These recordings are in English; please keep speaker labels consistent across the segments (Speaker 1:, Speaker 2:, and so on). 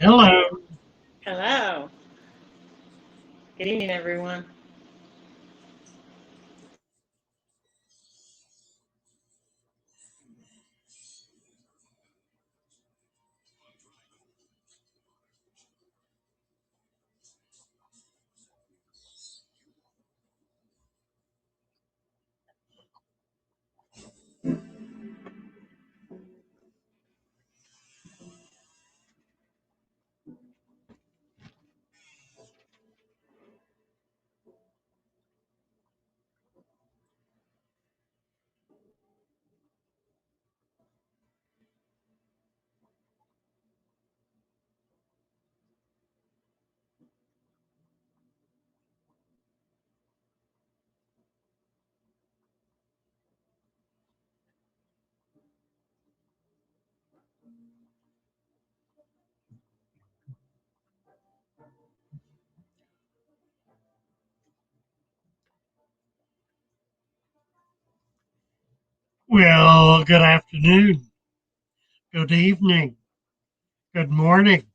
Speaker 1: Hello.
Speaker 2: Hello. Good evening, everyone.
Speaker 1: Well, good afternoon, good evening, good morning.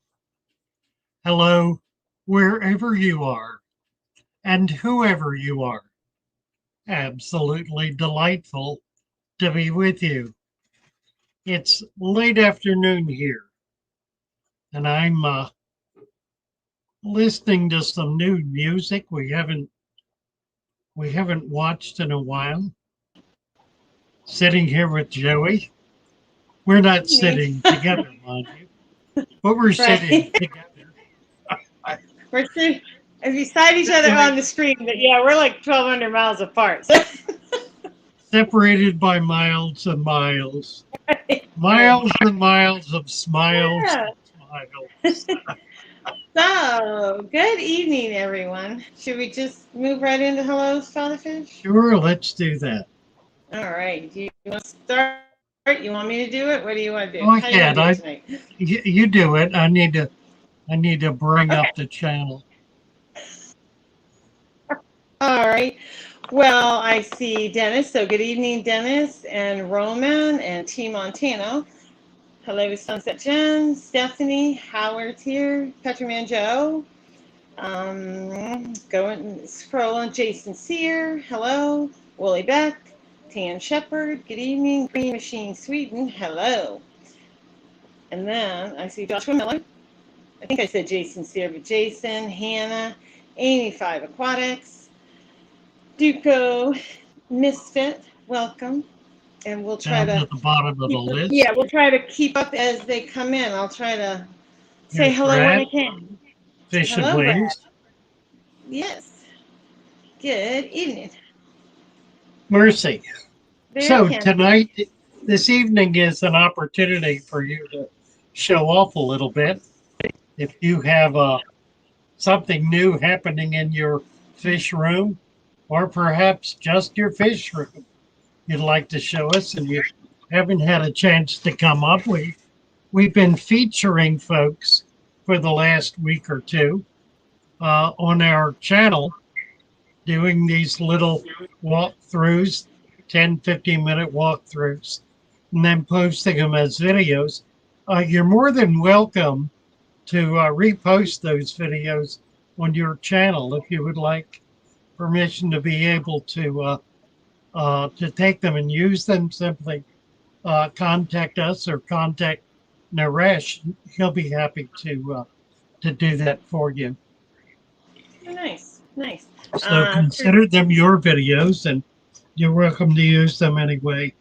Speaker 1: Hello, wherever you are and whoever you are. Absolutely delightful to be with you. It's late afternoon here, and I'm listening to some new music we haven't watched in a while. Sitting here with Joey. We're not
Speaker 2: Evening.
Speaker 1: sitting together, mind you, but we're sitting
Speaker 2: Right.
Speaker 1: together.
Speaker 2: We're sitting beside each other on the screen, but yeah, we're like 1,200 miles apart. So.
Speaker 1: Separated by miles and miles,
Speaker 2: Right.
Speaker 1: miles and miles of smiles
Speaker 2: Yeah.
Speaker 1: and smiles.
Speaker 2: So, good evening, everyone. Should we just move right into hellos, Fatherfish?
Speaker 1: Sure, let's do that.
Speaker 2: All right. Do you want to start? You want me to do it? What do you want to do?
Speaker 1: Go
Speaker 2: How you want
Speaker 1: ahead.
Speaker 2: to do it tonight?
Speaker 1: You do it. I need to bring
Speaker 2: Okay.
Speaker 1: up the channel.
Speaker 2: All right. Well, I see Dennis. So, good evening, Dennis and Roman and T. Montano. Hello, Sunset Jen, Stephanie, Howard's here, Petraman Joe. Going scrolling, Jason Sear, hello, Willie Beck, Tan Shepherd, good evening, Green Machine Sweden, hello. And then I see Joshua Miller. I think I said Jason Sear, but Jason, Hannah, Amy Five Aquatics, Duco, Misfit, welcome. And we'll try
Speaker 1: Down
Speaker 2: to
Speaker 1: at the bottom of the
Speaker 2: yeah,
Speaker 1: list.
Speaker 2: we'll try to keep up as they come in. I'll try to say
Speaker 1: Here's
Speaker 2: hello when I
Speaker 1: Brad,
Speaker 2: can.
Speaker 1: Fish and
Speaker 2: Hello, Brad.
Speaker 1: Wings.
Speaker 2: Yes. Good evening.
Speaker 1: Mercy.
Speaker 2: Very
Speaker 1: So
Speaker 2: handsome.
Speaker 1: tonight, this evening is an opportunity for you to show off a little bit. If you have something new happening in your fish room, or perhaps just your fish room, you'd like to show us and you haven't had a chance to come up, we've been featuring folks for the last week or two on our channel doing these little walkthroughs, 10, 15-minute walkthroughs, and then posting them as videos. You're more than welcome to repost those videos on your channel if you would like permission to be able to take them and use them. Simply contact us or contact Naresh. He'll be happy to do that for you.
Speaker 2: Oh, nice, nice.
Speaker 1: So
Speaker 2: For,
Speaker 1: consider them your videos, and you're welcome to use them any way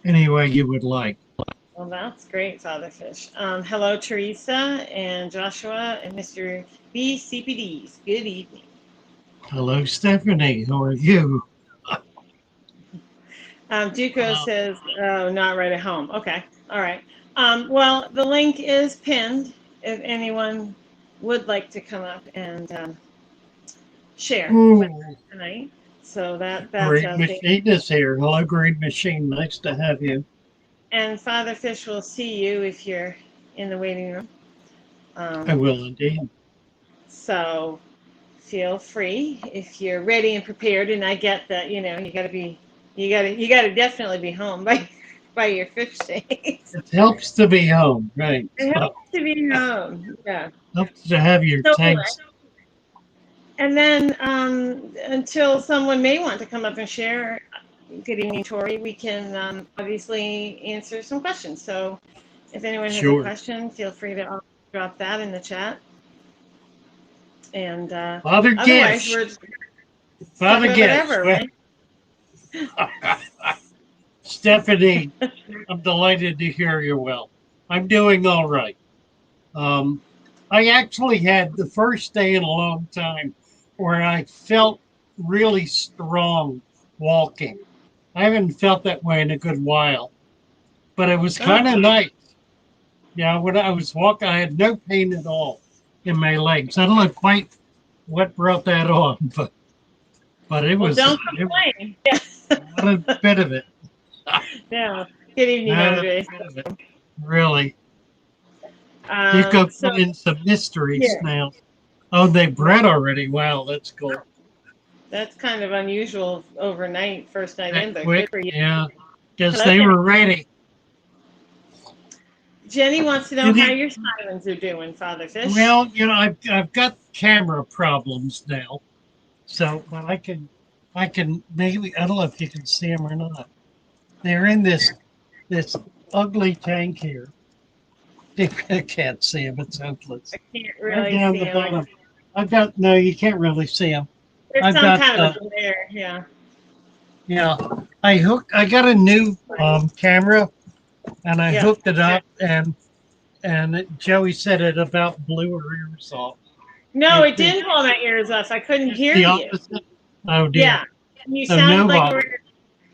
Speaker 1: you would like.
Speaker 2: well, that's great, Fatherfish. Hello, Teresa and Joshua and Mr. B CPDs. Good evening.
Speaker 1: Hello, Stephanie. How are you?
Speaker 2: Duco
Speaker 1: Uh,
Speaker 2: says, "Oh, not right at home." Okay, all right. Well, the link is pinned if anyone would like to come up and share with
Speaker 1: oh,
Speaker 2: us tonight. So that's
Speaker 1: Green
Speaker 2: out there.
Speaker 1: Machine is here. Hello, Green Machine. Nice to have you.
Speaker 2: And Father Fish will see you if you're in the waiting room.
Speaker 1: I
Speaker 2: Um,
Speaker 1: will indeed.
Speaker 2: so feel free if you're ready and prepared. And I get that you got to definitely be home by by your fish tanks.
Speaker 1: It helps to be home, right?
Speaker 2: It
Speaker 1: So,
Speaker 2: helps to be home. Yeah.
Speaker 1: helps to have your
Speaker 2: So anyway,
Speaker 1: tanks.
Speaker 2: and then until someone may want to come up and share, good evening, Tori, we can obviously answer some questions. So if anyone has a
Speaker 1: Sure.
Speaker 2: question, feel free to drop that in the chat. And
Speaker 1: Father
Speaker 2: otherwise,
Speaker 1: Gish.
Speaker 2: we're just
Speaker 1: Father
Speaker 2: talking
Speaker 1: Gish.
Speaker 2: whatever, right?
Speaker 1: Stephanie, I'm delighted to hear you're well. I'm doing all right. I actually had the first day in a long time where I felt really strong walking. I haven't felt that way in a good while, but it was kind of nice. Yeah, when I was walking, I had no pain at all in my legs. I don't know quite what brought that on, but it
Speaker 2: Well,
Speaker 1: was
Speaker 2: don't complain. Yeah.
Speaker 1: not a bit of it.
Speaker 2: Yeah. Good evening,
Speaker 1: Not a
Speaker 2: Andre.
Speaker 1: bit of it. Really. You go
Speaker 2: So
Speaker 1: put in some mysteries
Speaker 2: yeah,
Speaker 1: now. Oh, they bred already. Wow, that's cool.
Speaker 2: that's kind of unusual overnight, first night in,
Speaker 1: That
Speaker 2: but
Speaker 1: quick.
Speaker 2: good for you.
Speaker 1: Yeah. Guess
Speaker 2: Hello,
Speaker 1: they
Speaker 2: Jenny.
Speaker 1: were ready.
Speaker 2: Jenny wants to know
Speaker 1: Did
Speaker 2: how
Speaker 1: it,
Speaker 2: your sirens are doing, Father Fish.
Speaker 1: well, I've got camera problems now. So, but I can maybe, I don't know if you can see them or not. They're in this ugly tank here. I can't see them. It's hopeless.
Speaker 2: I can't
Speaker 1: Right
Speaker 2: really
Speaker 1: down
Speaker 2: see
Speaker 1: the
Speaker 2: them.
Speaker 1: bottom. I've got, no, you can't really see them.
Speaker 2: There's
Speaker 1: I've
Speaker 2: some
Speaker 1: got,
Speaker 2: kind of a glare, yeah.
Speaker 1: yeah, I got a new camera and I
Speaker 2: Yeah.
Speaker 1: hooked it up and Joey said it about blew her ears off.
Speaker 2: No,
Speaker 1: It,
Speaker 2: it didn't blow my ears off. I couldn't
Speaker 1: it's
Speaker 2: hear
Speaker 1: the
Speaker 2: you.
Speaker 1: opposite. Oh dear.
Speaker 2: Yeah. You
Speaker 1: So
Speaker 2: sounded
Speaker 1: no
Speaker 2: like
Speaker 1: volume.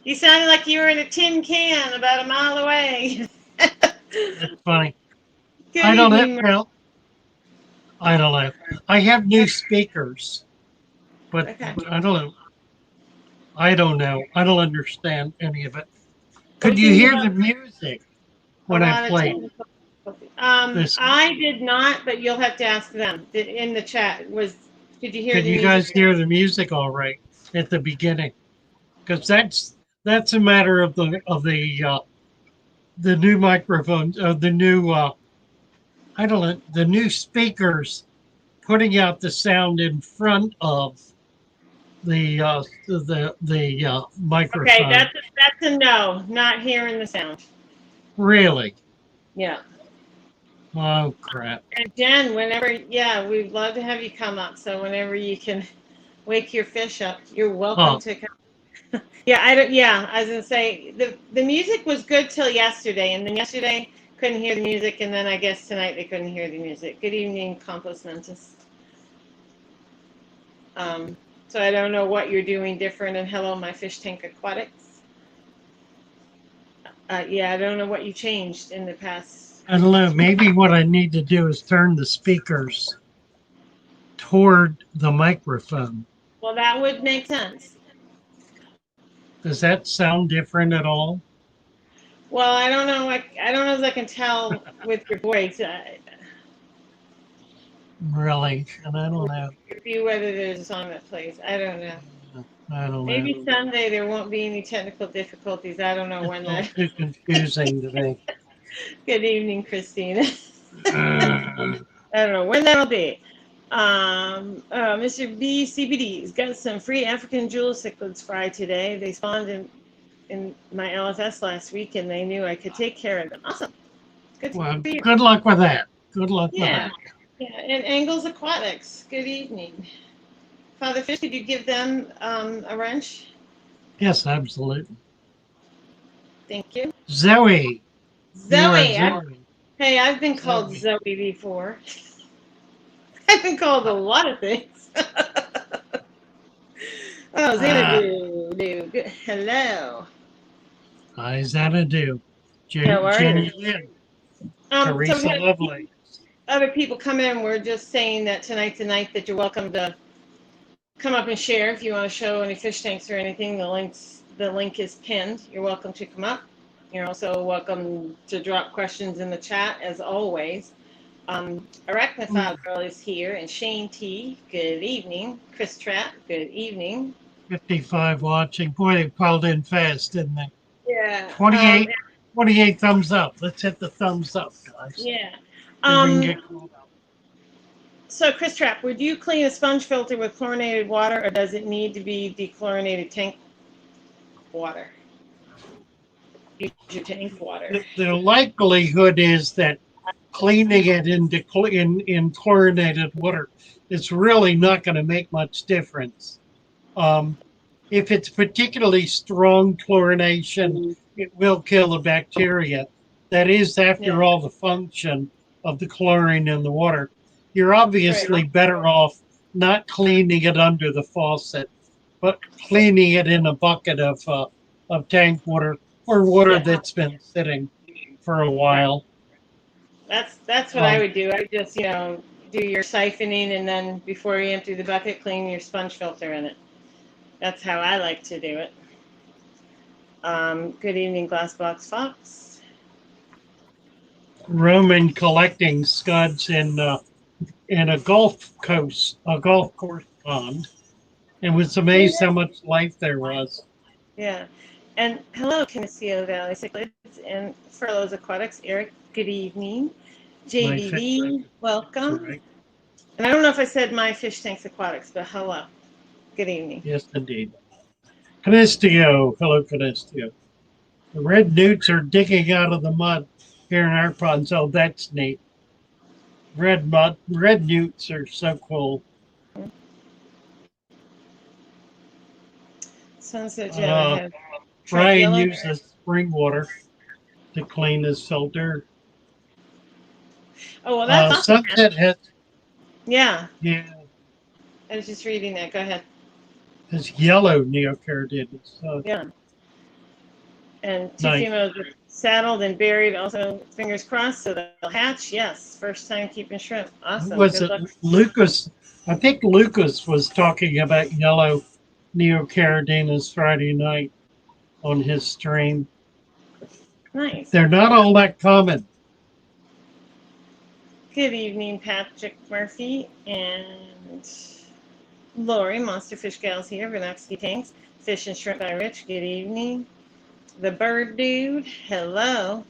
Speaker 2: you sounded like you were in a tin can about a mile away.
Speaker 1: That's funny.
Speaker 2: Good
Speaker 1: I don't know.
Speaker 2: evening.
Speaker 1: Well, I don't know. I have new speakers, but
Speaker 2: Okay.
Speaker 1: I don't know. I don't know. I don't understand any of it.
Speaker 2: We
Speaker 1: Could you
Speaker 2: seem to
Speaker 1: hear
Speaker 2: have
Speaker 1: the music
Speaker 2: a
Speaker 1: when I
Speaker 2: lot of
Speaker 1: played
Speaker 2: technical difficulties.
Speaker 1: this?
Speaker 2: I did not, but you'll have to ask them. In the chat did you hear
Speaker 1: Could
Speaker 2: the
Speaker 1: you
Speaker 2: music?
Speaker 1: guys hear the music all right at the beginning? Because that's a matter of the new microphones, the new I don't know, the new speakers putting out the sound in front of the
Speaker 2: Okay,
Speaker 1: microphone.
Speaker 2: that's a no, not hearing the sound.
Speaker 1: Really?
Speaker 2: Yeah.
Speaker 1: Oh crap!
Speaker 2: And Jen, whenever, yeah, we'd love to have you come up. So whenever you can wake your fish up, you're welcome
Speaker 1: Oh,
Speaker 2: to come. Yeah, I don't. Yeah, I was gonna say the music was good till yesterday, and then yesterday couldn't hear the music, and then I guess tonight they couldn't hear the music. Good evening, Compost Mentis. So I don't know what you're doing different. And hello, my fish tank aquatics. Yeah, I don't know what you changed in the past.
Speaker 1: I don't know. Maybe what I need to do is turn the speakers toward the microphone.
Speaker 2: Well, that would make sense.
Speaker 1: Does that sound different at all?
Speaker 2: Well, I don't know. I don't know if I can tell with your voice.
Speaker 1: Really? And I don't know.
Speaker 2: See whether there's a song that plays. I don't know.
Speaker 1: I don't know.
Speaker 2: Maybe Sunday there won't be any technical difficulties. I don't know
Speaker 1: It's
Speaker 2: when
Speaker 1: all
Speaker 2: that.
Speaker 1: too confusing to me.
Speaker 2: Good evening, Christina.
Speaker 1: Uh,
Speaker 2: I don't know when that'll be. Mr. B CBD's got some free African jewel cichlids fried today. They spawned in my LFS last week, and they knew I could take care of them. Awesome. Good
Speaker 1: well,
Speaker 2: for you.
Speaker 1: good luck with that. Good luck with
Speaker 2: Yeah.
Speaker 1: that.
Speaker 2: Yeah. And Angles Aquatics. Good evening. Father Fish, did you give them a wrench?
Speaker 1: Yes, absolutely.
Speaker 2: Thank you.
Speaker 1: Zoe, you are
Speaker 2: Zoe.
Speaker 1: Zoe.
Speaker 2: Hey, I've been called
Speaker 1: Zoe.
Speaker 2: Zoe before. I've been called a lot of things. Oh, Xanadu. Good. Hello.
Speaker 1: Hi, Xanadu.
Speaker 2: How are you?
Speaker 1: Jenny Lynn.
Speaker 2: So we
Speaker 1: Teresa
Speaker 2: had
Speaker 1: Lovely.
Speaker 2: other people come in. We're just saying that tonight's the night that you're welcome to come up and share if you want to show any fish tanks or anything. The link is pinned. You're welcome to come up. You're also welcome to drop questions in the chat as always. Arachnophile Girl is here, and Shane T. Good evening. Chris Trapp. Good evening.
Speaker 1: 55 watching. Boy, they piled in fast, didn't they?
Speaker 2: Yeah.
Speaker 1: 28. 28 thumbs up. Let's hit the thumbs up, guys.
Speaker 2: Yeah.
Speaker 1: See if we can get called out.
Speaker 2: So, Chris Trapp, would you clean a sponge filter with chlorinated water, or does it need to be dechlorinated tank water? Use your tank water.
Speaker 1: The likelihood is that cleaning it in chlorinated water is really not going to make much difference. If it's particularly strong chlorination, it will kill the bacteria. That is, after all, the function of the chlorine in the water. You're obviously better off not cleaning it under the faucet, but cleaning it in a bucket of tank water or water that's been sitting for a while.
Speaker 2: That's what I would do. I just, do your siphoning, and then before you empty the bucket, clean your sponge filter in it. That's how I like to do it. Good evening, Glassbox Fox.
Speaker 1: Roman collecting scuds in a golf course pond, and was amazed how much life there was.
Speaker 2: Yeah, and hello, Kinesio Valley Cichlids and Furloughs Aquatics. Eric, good evening. JVV, welcome. Right. And I don't know if I said My Fish Tanks Aquatics, but hello. Good evening.
Speaker 1: Yes, indeed. Canistio, hello, Canistio. The red newts are digging out of the mud here in our pond, so that's neat. Red newts are so cool.
Speaker 2: Sunset Jet.
Speaker 1: Brian uses spring water to clean his filter.
Speaker 2: Oh, well, that's awesome.
Speaker 1: Sunset has.
Speaker 2: Yeah.
Speaker 1: Yeah.
Speaker 2: I was just reading that. Go ahead.
Speaker 1: It's yellow neocarididus.
Speaker 2: Yeah. And two females are saddled and buried. Also, fingers crossed, so they'll hatch. Yes, first time keeping shrimp. Awesome.
Speaker 1: Was it Lucas? I think Lucas was talking about yellow neocarididus Friday night on his stream.
Speaker 2: Nice.
Speaker 1: They're not all that common.
Speaker 2: Good evening, Patrick Murphy and Lori. Monster Fish Gals here. Vinoxky Tanks. Fish and Shrimp by Rich. Good evening. The Bird Dude. Hello.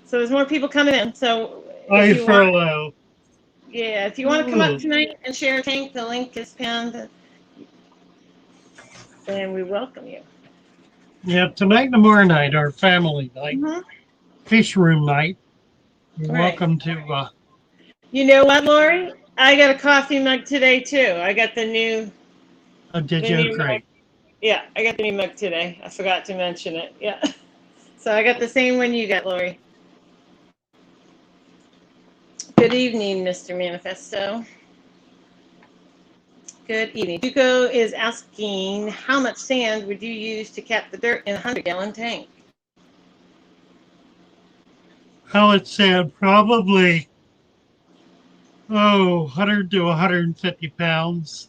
Speaker 2: So there's more people coming in. So
Speaker 1: Hi, Furlough.
Speaker 2: Yeah, if you want to come up tonight and share a tank, the link is pinned. And we welcome you.
Speaker 1: Yeah, tonight and tomorrow night, our family night, fish room night. You're welcome to.
Speaker 2: You know what, Lori? I got a coffee mug today too. I got the new.
Speaker 1: Oh, did you? Great.
Speaker 2: Yeah, I got the new mug today. I forgot to mention it. Yeah. So I got the same one you got, Lori. Good evening, Mr. Manifesto. Good evening. Duco is asking, how much sand would you use to cap the dirt in a 100-gallon tank?
Speaker 1: How it's sand? Probably, 100 to 150 pounds.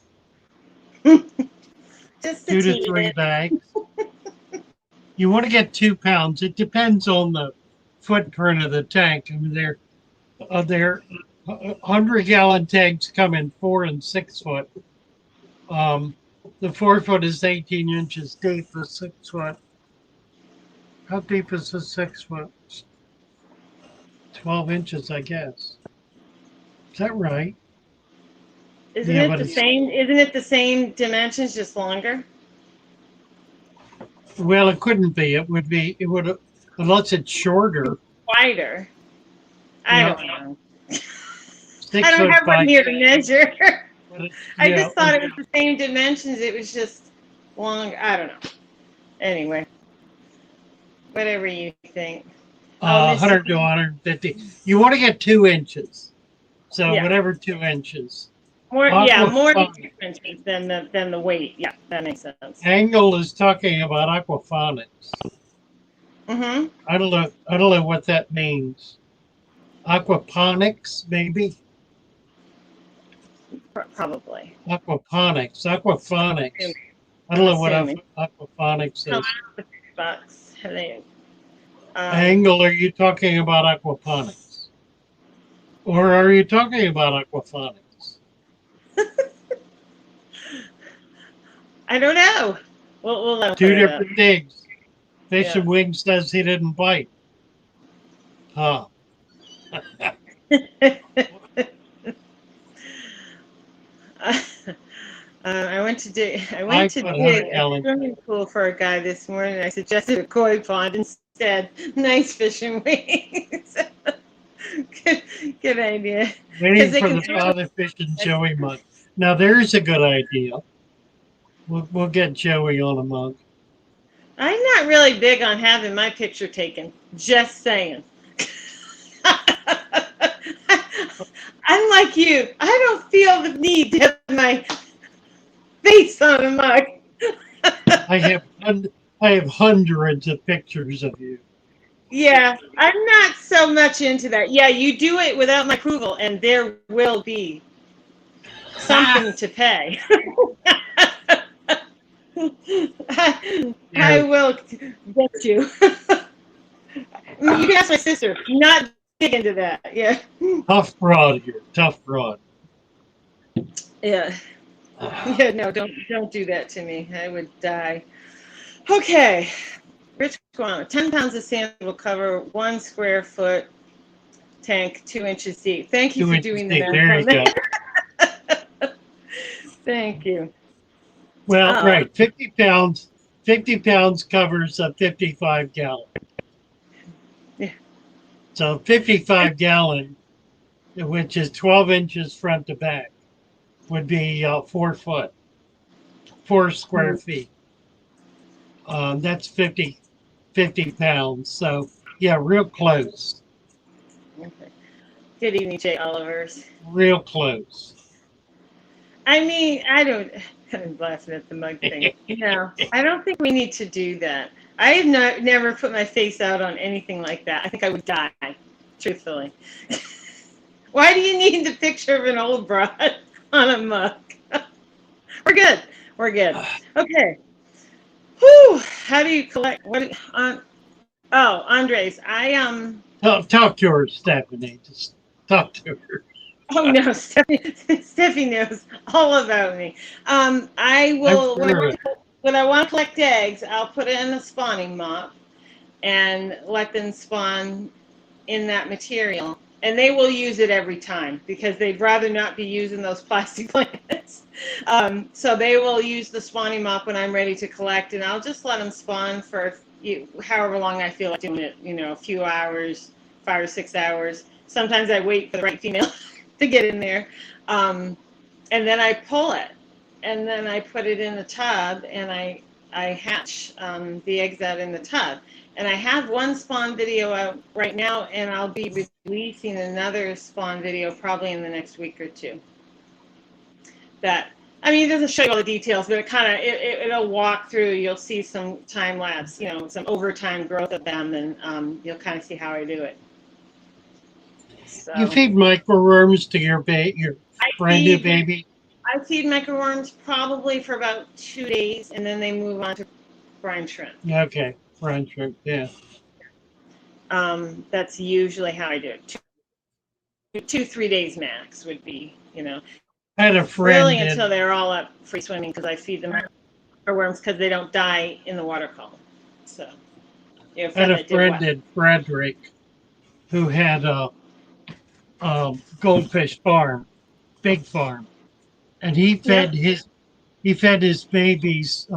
Speaker 2: Just
Speaker 1: 2 to 3 bags. You want to get 2 pounds. It depends on the footprint of the tank. I mean, they're 100-gallon tanks come in 4 and 6 foot. The 4 foot is 18 inches deep. The 6 foot. How deep is the 6 foot? 12 inches, I guess. Is that right?
Speaker 2: Isn't it the same? Isn't it the same dimensions, just longer?
Speaker 1: Well, it couldn't be. It would be. It would, unless it's shorter.
Speaker 2: Wider. I don't know.
Speaker 1: 6
Speaker 2: I don't have one here to measure. I
Speaker 1: Yeah,
Speaker 2: just thought it was the same dimensions. It was just long. I don't know. Anyway, whatever you think.
Speaker 1: 100 to 150. You want to get 2 inches. So
Speaker 2: Yeah.
Speaker 1: whatever 2 inches.
Speaker 2: More than 2 inches than the weight. Yeah, that makes sense.
Speaker 1: Angle is talking about aquaponics.
Speaker 2: Mm-hmm.
Speaker 1: I don't know what that means. Aquaponics, maybe?
Speaker 2: Probably.
Speaker 1: Aquaponics. I don't know what aquaponics is.
Speaker 2: Box. Hello.
Speaker 1: Angle, are you talking about aquaponics? Or are you talking about aquaponics?
Speaker 2: I don't know. We'll
Speaker 1: Two different things. Fish and Wings says he didn't bite. Huh.
Speaker 2: I went to dig a
Speaker 1: Ellen.
Speaker 2: swimming pool for a guy this morning. I suggested a koi pond instead. Nice fish and wings. good idea.
Speaker 1: Waiting for the father fish and Joey mug. Now there's a good idea. We'll get Joey on a mug.
Speaker 2: I'm not really big on having my picture taken. Just saying. I'm like you. I don't feel the need to have my face on a mug.
Speaker 1: I have hundreds of pictures of you.
Speaker 2: Yeah, I'm not so much into that. Yeah, you do it without my approval, and there will be something to pay. I will get you. You can ask my sister. Not big into that. Yeah.
Speaker 1: Tough broad here. Tough broad.
Speaker 2: Yeah. Yeah. No, don't do that to me. I would die. Okay. Rich Guano. 10 pounds of sand will cover 1 square foot tank, 2 inches deep. Thank you for doing the math.
Speaker 1: There you go.
Speaker 2: Thank you.
Speaker 1: Well, right. 50 pounds. 50 pounds covers a 55 gallon.
Speaker 2: Yeah.
Speaker 1: So 55 gallon, which is 12 inches front to back, would be 4 foot, 4 square feet. That's 50 pounds. So yeah, real close.
Speaker 2: Okay. Good evening, Jay Olivers.
Speaker 1: Real close.
Speaker 2: I mean, I'm laughing at the mug thing. No, I don't think we need to do that. I have never put my face out on anything like that. I think I would die, truthfully. Why do you need the picture of an old broad on a mug? We're good. We're good. Okay. Whew. How do you collect? Andres,
Speaker 1: Talk to her, Stephanie. Just talk to her.
Speaker 2: Oh no, Steffi knows all about me. I will when I want to collect eggs, I'll put it in a spawning mop and let them spawn in that material. And they will use it every time because they'd rather not be using those plastic plants. So they will use the spawning mop when I'm ready to collect, and I'll just let them spawn for however long I feel like doing it. A few hours, 5 or 6 hours. Sometimes I wait for the right female to get in there, and then I pull it, and then I put it in the tub, and I hatch the eggs out in the tub. And I have one spawn video out right now, and I'll be releasing another spawn video probably in the next week or two. It doesn't show you all the details, but it'll walk through. You'll see some time lapse, some overtime growth of them, and you'll kind of see how I do it. So,
Speaker 1: you feed microworms to your brand new baby?
Speaker 2: I feed microworms probably for about 2 days, and then they move on to brine shrimp.
Speaker 1: Okay, brine shrimp, yeah.
Speaker 2: That's usually how I do it. 2-3 days max would be,
Speaker 1: I had a friend.
Speaker 2: Really until they're all up free swimming, because I feed them microworms because they don't die in the water column. So,
Speaker 1: I had a friend in Frederick who had a goldfish farm, big farm, and he fed his babies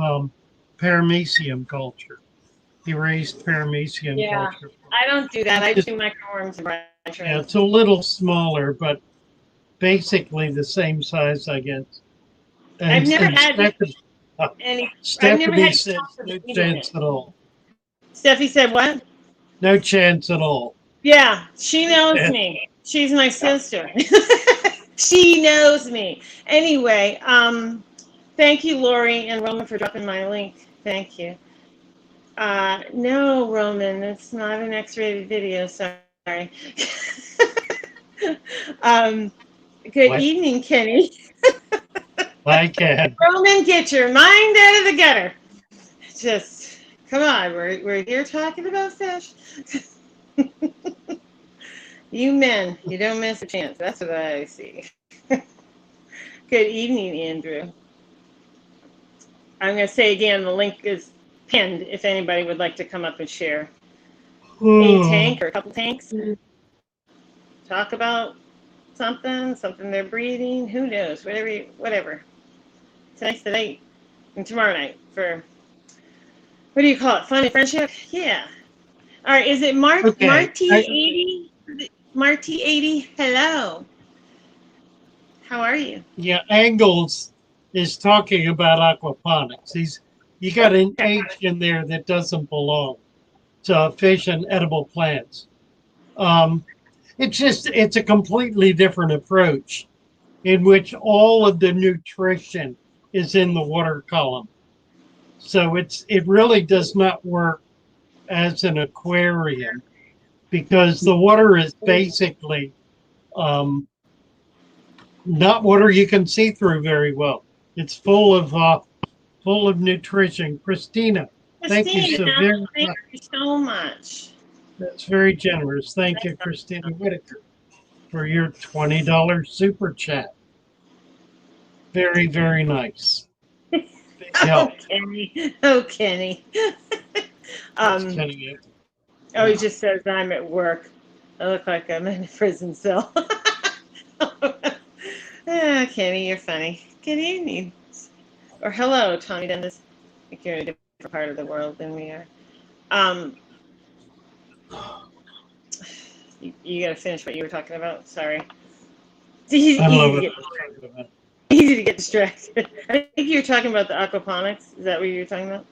Speaker 1: paramecium culture. He raised paramecium culture.
Speaker 2: I don't do that. I do microworms and brine shrimp.
Speaker 1: Yeah, it's a little smaller, but basically the same size, I guess. And,
Speaker 2: I've never had any.
Speaker 1: Stephanie says no chance at all.
Speaker 2: Steffi said what?
Speaker 1: No chance at all.
Speaker 2: Yeah, she knows me. She's my sister. She knows me. Anyway, thank you, Lori and Roman, for dropping my link. Thank you. No, Roman, it's not an X-rated video. Sorry. Good evening, Kenny.
Speaker 1: Hi, Ken.
Speaker 2: Roman, get your mind out of the gutter. Just come on. We're here talking about fish. You men, you don't miss a chance. That's what I see. Good evening, Andrew. I'm going to say again, the link is pinned if anybody would like to come up and share. A
Speaker 1: Oh,
Speaker 2: tank or a couple tanks. Talk about something they're breeding. Who knows? Whatever. Tonight's the night, and tomorrow night for, what do you call it? Fun and friendship? Yeah. All right. Is it
Speaker 1: okay.
Speaker 2: Marty 80? Marty 80. Hello. How are you?
Speaker 1: Yeah, Angles is talking about aquaponics. You got an H in there that doesn't belong to fish and edible plants. Um, it's a completely different approach in which all of the nutrition is in the water column. So it really does not work as an aquarium because the water is basically um, not water you can see through very well. It's full of nutrition. Christina, thank you
Speaker 2: Christina,
Speaker 1: so very
Speaker 2: thank
Speaker 1: much.
Speaker 2: you so much.
Speaker 1: That's very generous. Thank you, Christina Whitaker, for your $20 super chat. Very, very nice. Big
Speaker 2: Oh,
Speaker 1: help.
Speaker 2: Kenny. Oh, Kenny.
Speaker 1: That's
Speaker 2: um,
Speaker 1: Kenny.
Speaker 2: oh, he
Speaker 1: Yeah.
Speaker 2: just says I'm at work. I look like I'm in a prison cell. Ah, Kenny, you're funny. Good evening. Or hello, Tommy Dennis. I think you're in a different part of the world than we are. Um, you got to finish what you were talking about. Sorry. It's
Speaker 1: I don't know
Speaker 2: easy to
Speaker 1: what
Speaker 2: get
Speaker 1: I was talking about.
Speaker 2: easy to get distracted. I think you were talking about the aquaponics. Is that what you were talking about?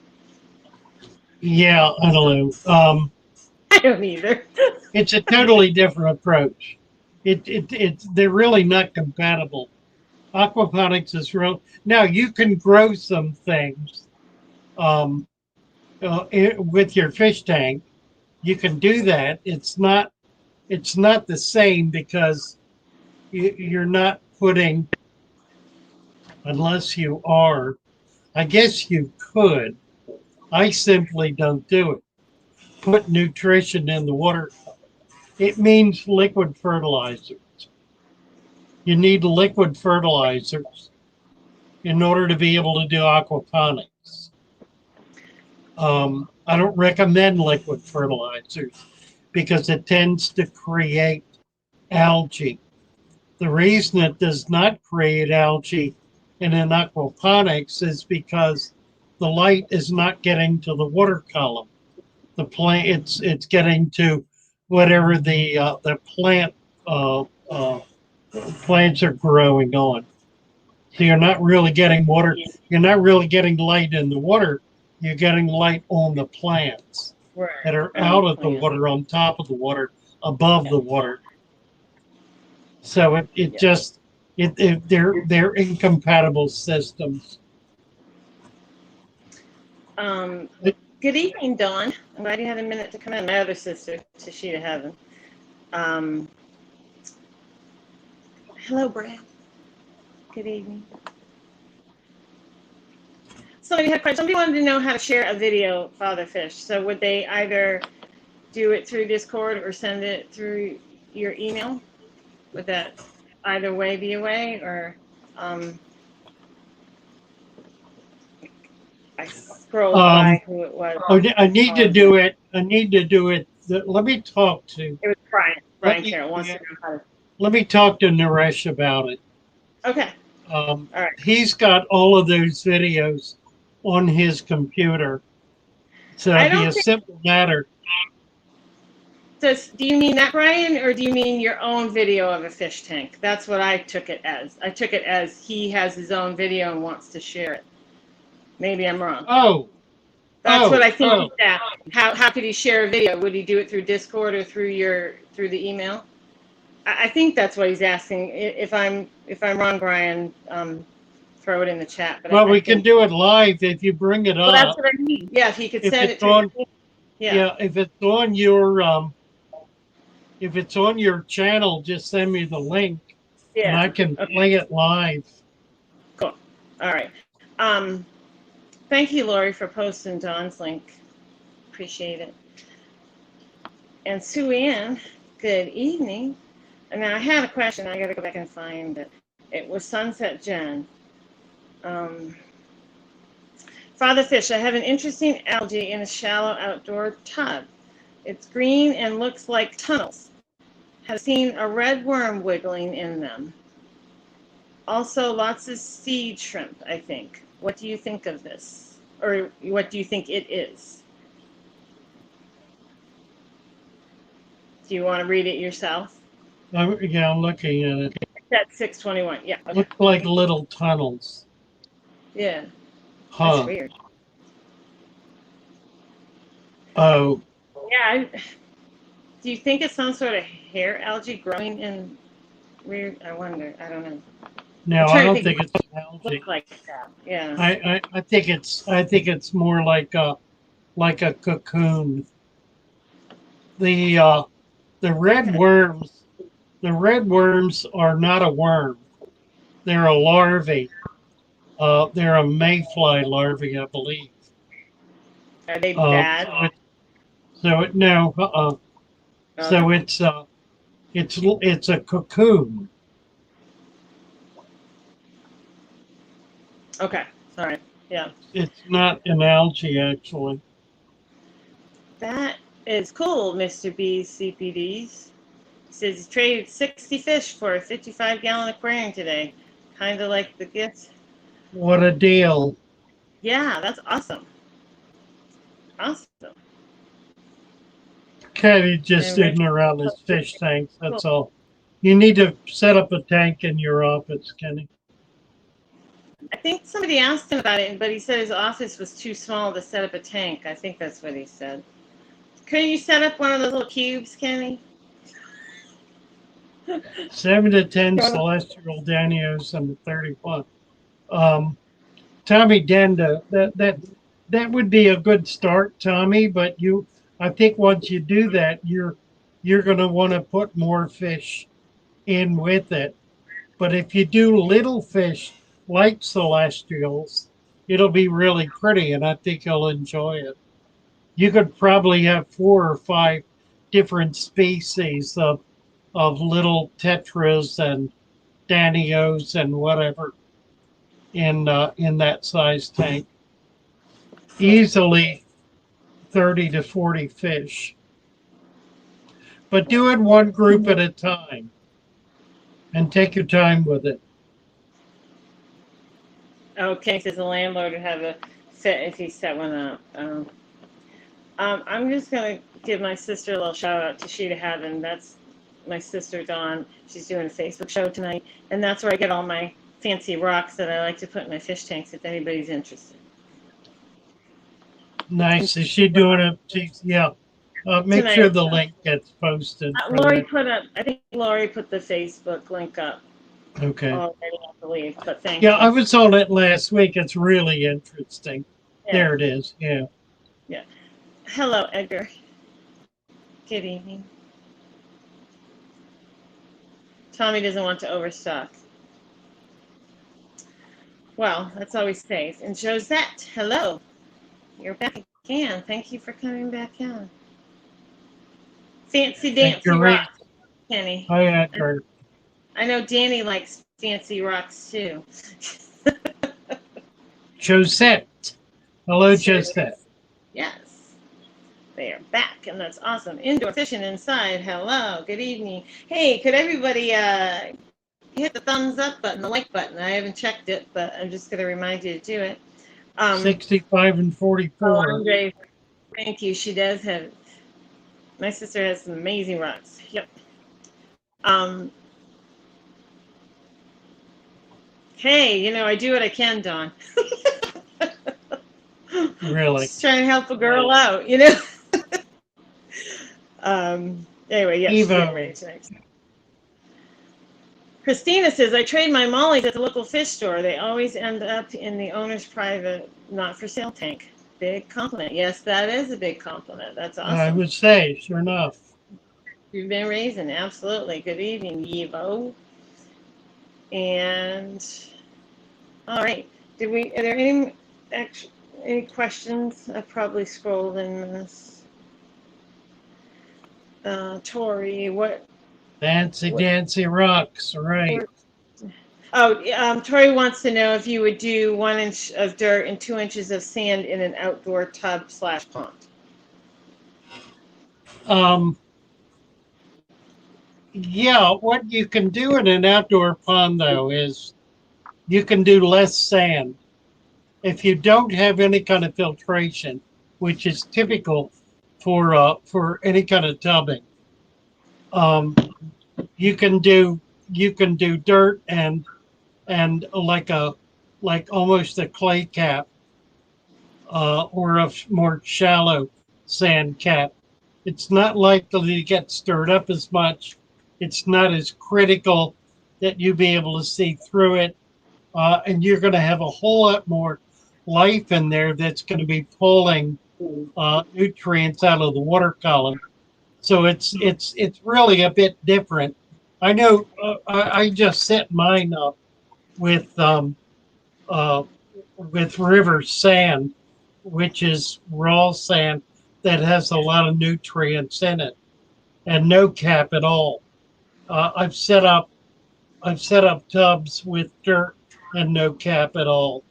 Speaker 1: Yeah, I don't know.
Speaker 2: I don't either.
Speaker 1: It's a totally different approach. They're really not compatible. Aquaponics is real. Now you can grow some things um, with your fish tank. You can do that. It's not the same because you're not putting unless you are. I guess you could. I simply don't do it. Put nutrition in the water. It means liquid fertilizers. You need liquid fertilizers in order to be able to do aquaponics. I don't recommend liquid fertilizers because it tends to create algae. The reason it does not create algae in an aquaponics is because the light is not getting to the water column. The plant it's getting to whatever the uh, uh, plants are growing on. So you're not really getting water. You're not really getting light in the water. You're getting light on the plants
Speaker 2: Right.
Speaker 1: that are
Speaker 2: On the
Speaker 1: out of the
Speaker 2: plant.
Speaker 1: water, on top of the water, above
Speaker 2: Yeah.
Speaker 1: the water. So it
Speaker 2: Yeah.
Speaker 1: just they're incompatible systems.
Speaker 2: Good evening, Dawn. I'm glad you had a minute to come in. My other sister, Tashita Heaven. Um, hello, Brad. Good evening. Somebody had a question. Somebody wanted to know how to share a video, Father Fish. So would they either do it through Discord or send it through your email? Would that either way be a way, or I scrolled by who it was.
Speaker 1: I need to do it. I need to do it. Let me talk to.
Speaker 2: It was Brian.
Speaker 1: Let
Speaker 2: Brian
Speaker 1: me
Speaker 2: Carroll wants
Speaker 1: yeah,
Speaker 2: to know how to.
Speaker 1: let me talk to Naresh about it.
Speaker 2: Okay. All right.
Speaker 1: He's got all of those videos on his computer, so
Speaker 2: I
Speaker 1: it'd be a
Speaker 2: don't think.
Speaker 1: simple matter.
Speaker 2: Do you mean that, Brian, or do you mean your own video of a fish tank? That's what I took it as. I took it as he has his own video and wants to share it. Maybe I'm wrong.
Speaker 1: Oh,
Speaker 2: That's what I think
Speaker 1: oh.
Speaker 2: he's asking. How could he share a video? Would he do it through Discord or through the email? I think that's what he's asking. If I'm wrong, Brian, throw it in the chat. But
Speaker 1: Well,
Speaker 2: I
Speaker 1: we can
Speaker 2: think.
Speaker 1: do it live if you bring it
Speaker 2: Well, that's
Speaker 1: up.
Speaker 2: what I mean. Yeah, if he could
Speaker 1: If
Speaker 2: send it
Speaker 1: it's
Speaker 2: through.
Speaker 1: on,
Speaker 2: Yeah.
Speaker 1: yeah, if it's on your if it's on your channel, just send me the link and
Speaker 2: Yeah.
Speaker 1: I can
Speaker 2: Okay.
Speaker 1: play it live.
Speaker 2: Cool. All right. Thank you, Lori, for posting Dawn's link. Appreciate it. And Sue Ann, good evening. And now I had a question. I got to go back and find it. It was Sunset Jen. Father Fish, I have an interesting algae in a shallow outdoor tub. It's green and looks like tunnels. Have seen a red worm wiggling in them. Also, lots of seed shrimp, I think. What do you think of this? Or what do you think it is? Do you want to read it yourself?
Speaker 1: Yeah, I'm looking at it.
Speaker 2: That's 621. Yeah. Okay.
Speaker 1: Looks like little tunnels.
Speaker 2: Yeah.
Speaker 1: Huh.
Speaker 2: That's weird.
Speaker 1: Oh.
Speaker 2: Yeah. Do you think it's some sort of hair algae growing in weird? I wonder. I don't know.
Speaker 1: No, I don't think it's algae.
Speaker 2: Look like that. Yeah.
Speaker 1: I think it's more like a cocoon. The red worms, are not a worm. They're a larvae. They're a mayfly larvae, I believe.
Speaker 2: Are they bad?
Speaker 1: No. So
Speaker 2: Okay.
Speaker 1: it's a cocoon.
Speaker 2: Okay. All right. Yeah.
Speaker 1: It's not an algae, actually.
Speaker 2: That is cool, Mr. B's CPDs. He says he traded 60 fish for a 55-gallon aquarium today. Kind of like the gift.
Speaker 1: What a deal.
Speaker 2: Yeah, that's awesome. Awesome.
Speaker 1: Kenny just
Speaker 2: And
Speaker 1: sitting around his fish tanks, that's all. You need to set up a tank in your office, Kenny.
Speaker 2: I think somebody asked him about it, but he said his office was too small to set up a tank. I think that's what he said. Could you set up one of those little cubes, Kenny?
Speaker 1: 7 to 10 celestial Danios and 31. Tommy Denda, that would be a good start, Tommy. But I think once you do that, you're going to want to put more fish in with it. But if you do little fish like celestials, it'll be really pretty, and I think you'll enjoy it. You could probably have 4 or 5 different species of little tetras and danios and whatever in that size tank. Easily 30 to 40 fish. But do it one group at a time and take your time with it.
Speaker 2: Okay, says the landlord would have a fit if he set one up. I'm just going to give my sister a little shout out to She to Heaven. That's my sister Dawn. She's doing a Facebook show tonight, and that's where I get all my fancy rocks that I like to put in my fish tanks if anybody's interested.
Speaker 1: Nice. Is she doing it? Yeah. Make sure the link gets posted.
Speaker 2: Lori put up. I think Lori put the Facebook link up.
Speaker 1: Okay.
Speaker 2: Already, I believe. But thank
Speaker 1: Yeah, I was on it last week. It's really interesting. Yeah. There it is. Yeah.
Speaker 2: Yeah. Hello, Edgar. Good evening. Tommy doesn't want to overstock. Well, that's always safe. And Josette, hello. You're back again. Thank you for coming back in. Fancy dancy rocks, Kenny.
Speaker 1: Hi, Edgar.
Speaker 2: I know Danny likes fancy rocks too.
Speaker 1: Josette. Hello, Josette.
Speaker 2: Yes. They are back, and that's awesome. Indoor fishing inside. Hello. Good evening. Hey, could everybody hit the thumbs up button, the like button? I haven't checked it, but I'm just going to remind you to do it.
Speaker 1: 65 and 44.
Speaker 2: Oh, Andre, thank you. She does have. My sister has some amazing rocks. Yep. Hey, I do what I can, Dawn.
Speaker 1: Really?
Speaker 2: Just trying to help a girl out, Anyway, yes, she's getting ready tonight. Christina says, I trade my mollies at the local fish store. They always end up in the owner's private, not for sale tank. Big compliment. Yes, that is a big compliment. That's awesome.
Speaker 1: I would say, sure enough.
Speaker 2: You've been raising, absolutely. Good evening, Yivo. And all right, are there any questions? I probably scrolled in this. Tori, what?
Speaker 1: Dancy rocks, right?
Speaker 2: Oh, Tori wants to know if you would do 1 inch of dirt and 2 inches of sand in an outdoor tub/pond.
Speaker 1: Um, yeah, what you can do in an outdoor pond though is you can do less sand. If you don't have any kind of filtration, which is typical for any kind of tubbing, um, you can do dirt and like almost a clay cap or a more shallow sand cap. It's not likely to get stirred up as much. It's not as critical that you be able to see through it, and you're going to have a whole lot more life in there that's going to be pulling nutrients out of the water column. So it's really a bit different. I know I just set mine up with uh, river sand, which is raw sand that has a lot of nutrients in it and no cap at all. I've set up tubs with dirt and no cap at all,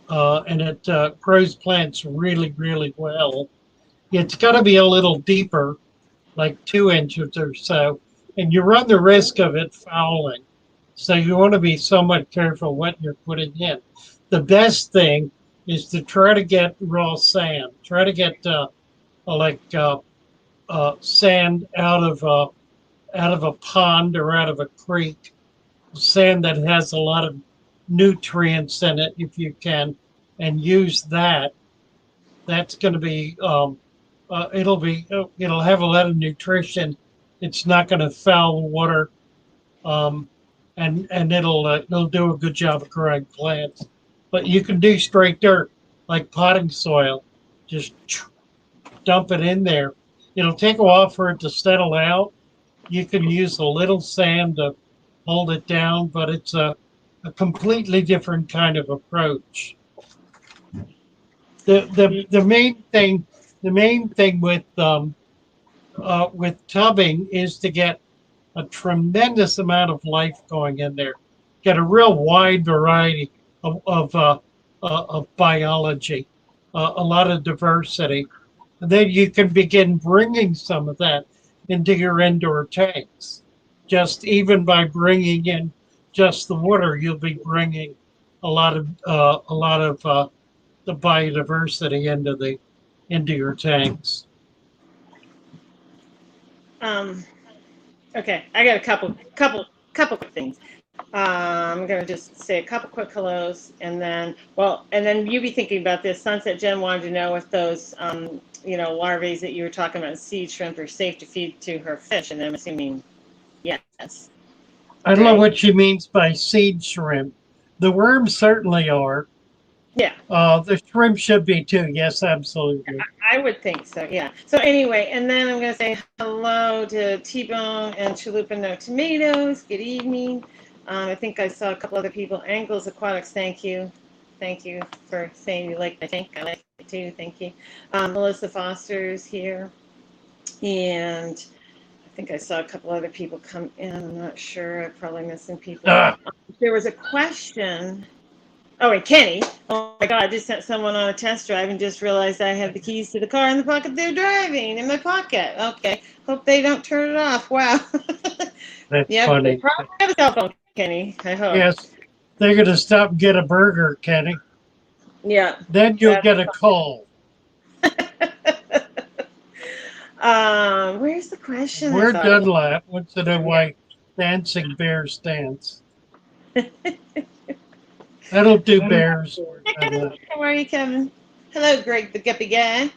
Speaker 1: and it grows plants really well. It's got to be a little deeper, like 2 inches or so, and you run the risk of it fouling. So you want to be somewhat careful what you're putting in. The best thing is to try to get raw sand. Try to get like sand out of a pond or out of a creek. Sand that has a lot of nutrients in it, if you can, and use that. That's going to be it'll have a lot of nutrition. It's not going to foul the water, um, and it'll do a good job of growing plants. But you can do straight dirt like potting soil. Just dump it in there. It'll take a while for it to settle out. You can use a little sand to hold it down, but it's a completely different kind of approach. The main thing with tubbing is to get a tremendous amount of life going in there. Get a real wide variety of biology, a lot of diversity. And then you can begin bringing some of that into your indoor tanks. Just even by bringing in just the water, you'll be bringing a lot of the biodiversity into your tanks.
Speaker 2: Okay, I got a couple quick things. I'm gonna just say a couple quick hellos, and then you be thinking about this. Sunset Jen wanted to know if those, larvae that you were talking about, seed shrimp, are safe to feed to her fish, and I'm assuming yes.
Speaker 1: I don't know
Speaker 2: Right?
Speaker 1: what she means by seed shrimp. The worms certainly are.
Speaker 2: Yeah.
Speaker 1: The shrimp should be too. Yes, absolutely.
Speaker 2: I would think so, yeah. So anyway, and then I'm going to say hello to T-Bone and Chalupa No Tomatoes. Good evening. I think I saw a couple other people. Angles Aquatics, thank you. Thank you for saying you like my tank. I like it too. Thank you. Melissa Foster's here. And I think I saw a couple other people come in. I'm not sure. I'm probably missing people. There was a question. Oh, and Kenny. Oh my God, I just sent someone on a test drive and just realized I have the keys to the car in the pocket they're driving in my pocket. Okay. Hope they don't turn it off. Wow.
Speaker 1: That's
Speaker 2: Yeah, they
Speaker 1: funny.
Speaker 2: probably have a cell phone, Kenny. I hope.
Speaker 1: Yes, they're going to stop and get a burger, Kenny.
Speaker 2: Yeah.
Speaker 1: Then you'll get a call.
Speaker 2: Where's the question?
Speaker 1: Where Dunlap wants to know why dancing bears dance. I don't do bears.
Speaker 2: How are you, Kevin? Hello, Greg, the Guppy guy.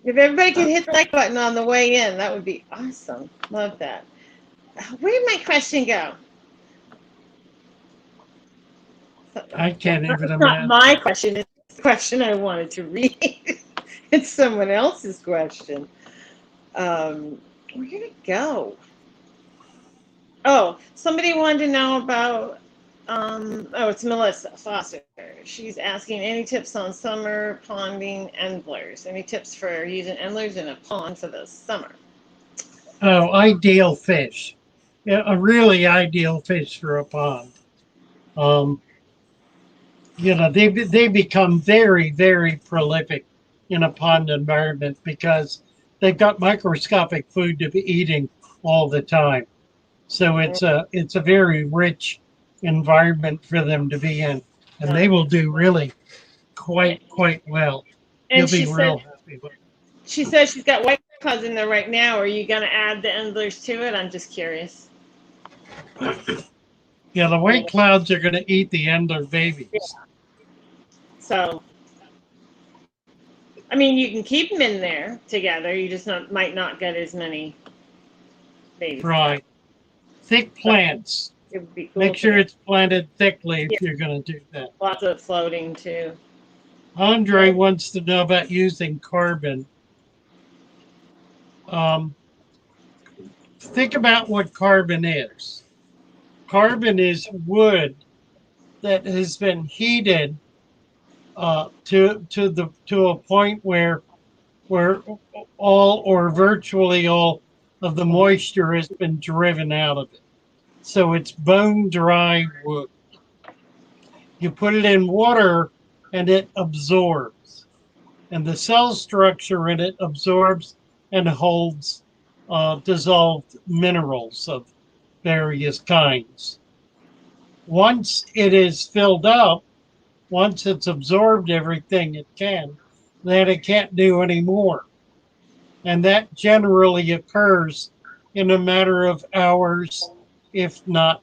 Speaker 2: If everybody could hit the like button on the way in, that would be awesome. Love that. Where did my question go?
Speaker 1: I can't even
Speaker 2: It's
Speaker 1: imagine.
Speaker 2: not my question. It's the question I wanted to read. It's someone else's question. Where did it go? Oh, somebody wanted to know about. It's Melissa Foster. She's asking any tips on summer ponding endlers. Any tips for using endlers in a pond for the summer?
Speaker 1: Oh, ideal fish. a really ideal fish for a pond. Um, they become very, very prolific in a pond environment because they've got microscopic food to be eating all the time. So it's a very rich environment for them to be in, and they will do really quite well. You'll
Speaker 2: And
Speaker 1: be real happy with
Speaker 2: she said she's got white clouds in there right now. Are you going to add the endlers to it? I'm just curious.
Speaker 1: it. Yeah, the white clouds are going to eat the endler
Speaker 2: Yeah.
Speaker 1: babies.
Speaker 2: So, I mean, you can keep them in there together. You just might not get as many babies.
Speaker 1: Right. Thick plants.
Speaker 2: It would be cool.
Speaker 1: Make sure it's planted thickly if
Speaker 2: Yeah.
Speaker 1: you're going to do that.
Speaker 2: Lots of floating too.
Speaker 1: Andre wants to know about using carbon. Think about what carbon is. Carbon is wood that has been heated to a point where all or virtually all of the moisture has been driven out of it. So it's bone dry wood. You put it in water and it absorbs. And the cell structure in it absorbs and holds dissolved minerals of various kinds. Once it is filled up, once it's absorbed everything it can, then it can't do any more. And that generally occurs in a matter of hours, if not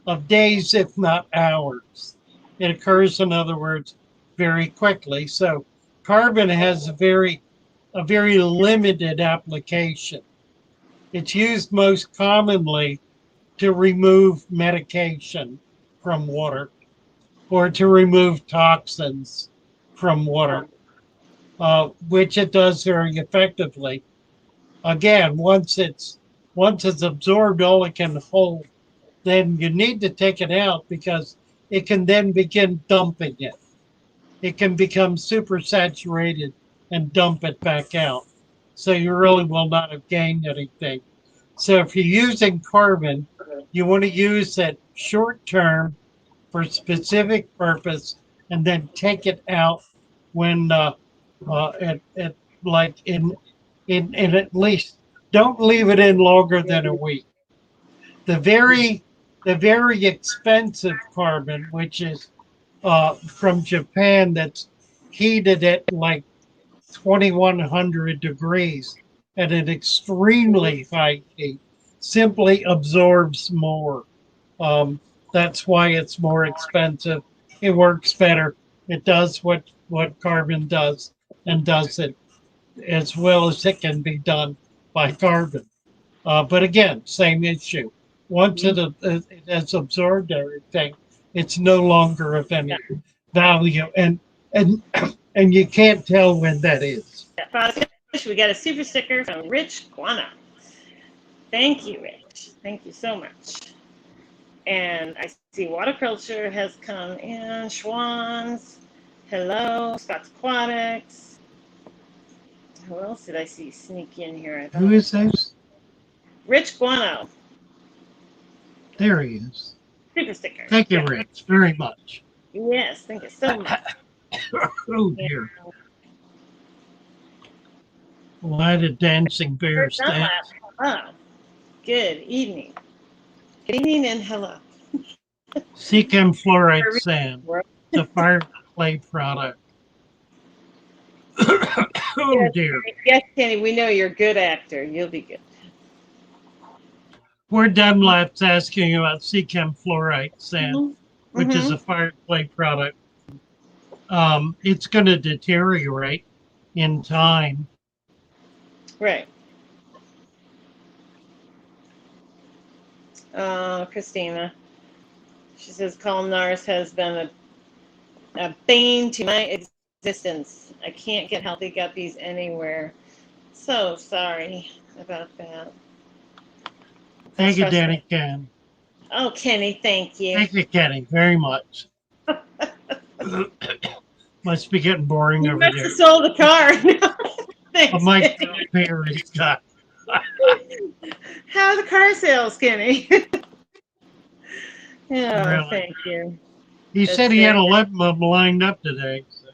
Speaker 1: of days, if not hours. It occurs, in other words, very quickly. So carbon has a very limited application. It's used most commonly to remove medication from water or to remove toxins from water, which it does very effectively. Again, once it's absorbed all it can hold, then you need to take it out because it can then begin dumping it. It can become super saturated and dump it back out. So you really will not have gained anything. So if you're using carbon, you want to use it short term for a specific purpose and then take it out when at like in at least don't leave it in longer than a week. The very expensive carbon, which is from Japan, that's heated at like 2100 degrees at an extremely high heat, simply absorbs more. Um, that's why it's more expensive. It works better. It does what carbon does and does it as well as it can be done by carbon. But again, same issue. Once it has absorbed everything, it's no longer of any value, and and you can't tell when that is.
Speaker 2: We got a super sticker from Rich Guana. Thank you, Rich. Thank you so much. And I see waterculture has come in. Schwann's. Hello. Scott's Aquatics. Who else did I see sneak in here?
Speaker 1: Who is this?
Speaker 2: Rich Guano.
Speaker 1: There he is.
Speaker 2: Super sticker.
Speaker 1: Thank you, Rich, very much.
Speaker 2: Yes, thank you so much.
Speaker 1: Oh dear. Why did dancing bears dance?
Speaker 2: Hello. Good evening. Good evening and hello.
Speaker 1: Seachem fluoride sand. It's a fire clay product. Oh dear.
Speaker 2: Yes, Kenny, we know you're a good actor. You'll be good.
Speaker 1: We're Dunlap's asking about Seachem fluoride sand, which is a fire clay product. It's going to deteriorate in time.
Speaker 2: Right. Christina. She says columnars has been a bane to my existence. I can't get healthy guppies anywhere. So sorry about that.
Speaker 1: Thank you, Danny Ken.
Speaker 2: Oh, Kenny, thank you.
Speaker 1: Thank you, Kenny, very much. Must be getting boring over there.
Speaker 2: You sold the car. Thanks,
Speaker 1: Mike Perry's got.
Speaker 2: How are the car sales, Kenny? Yeah,
Speaker 1: Really.
Speaker 2: thank you.
Speaker 1: He
Speaker 2: That's
Speaker 1: said he had
Speaker 2: very
Speaker 1: 11 of them lined up today. So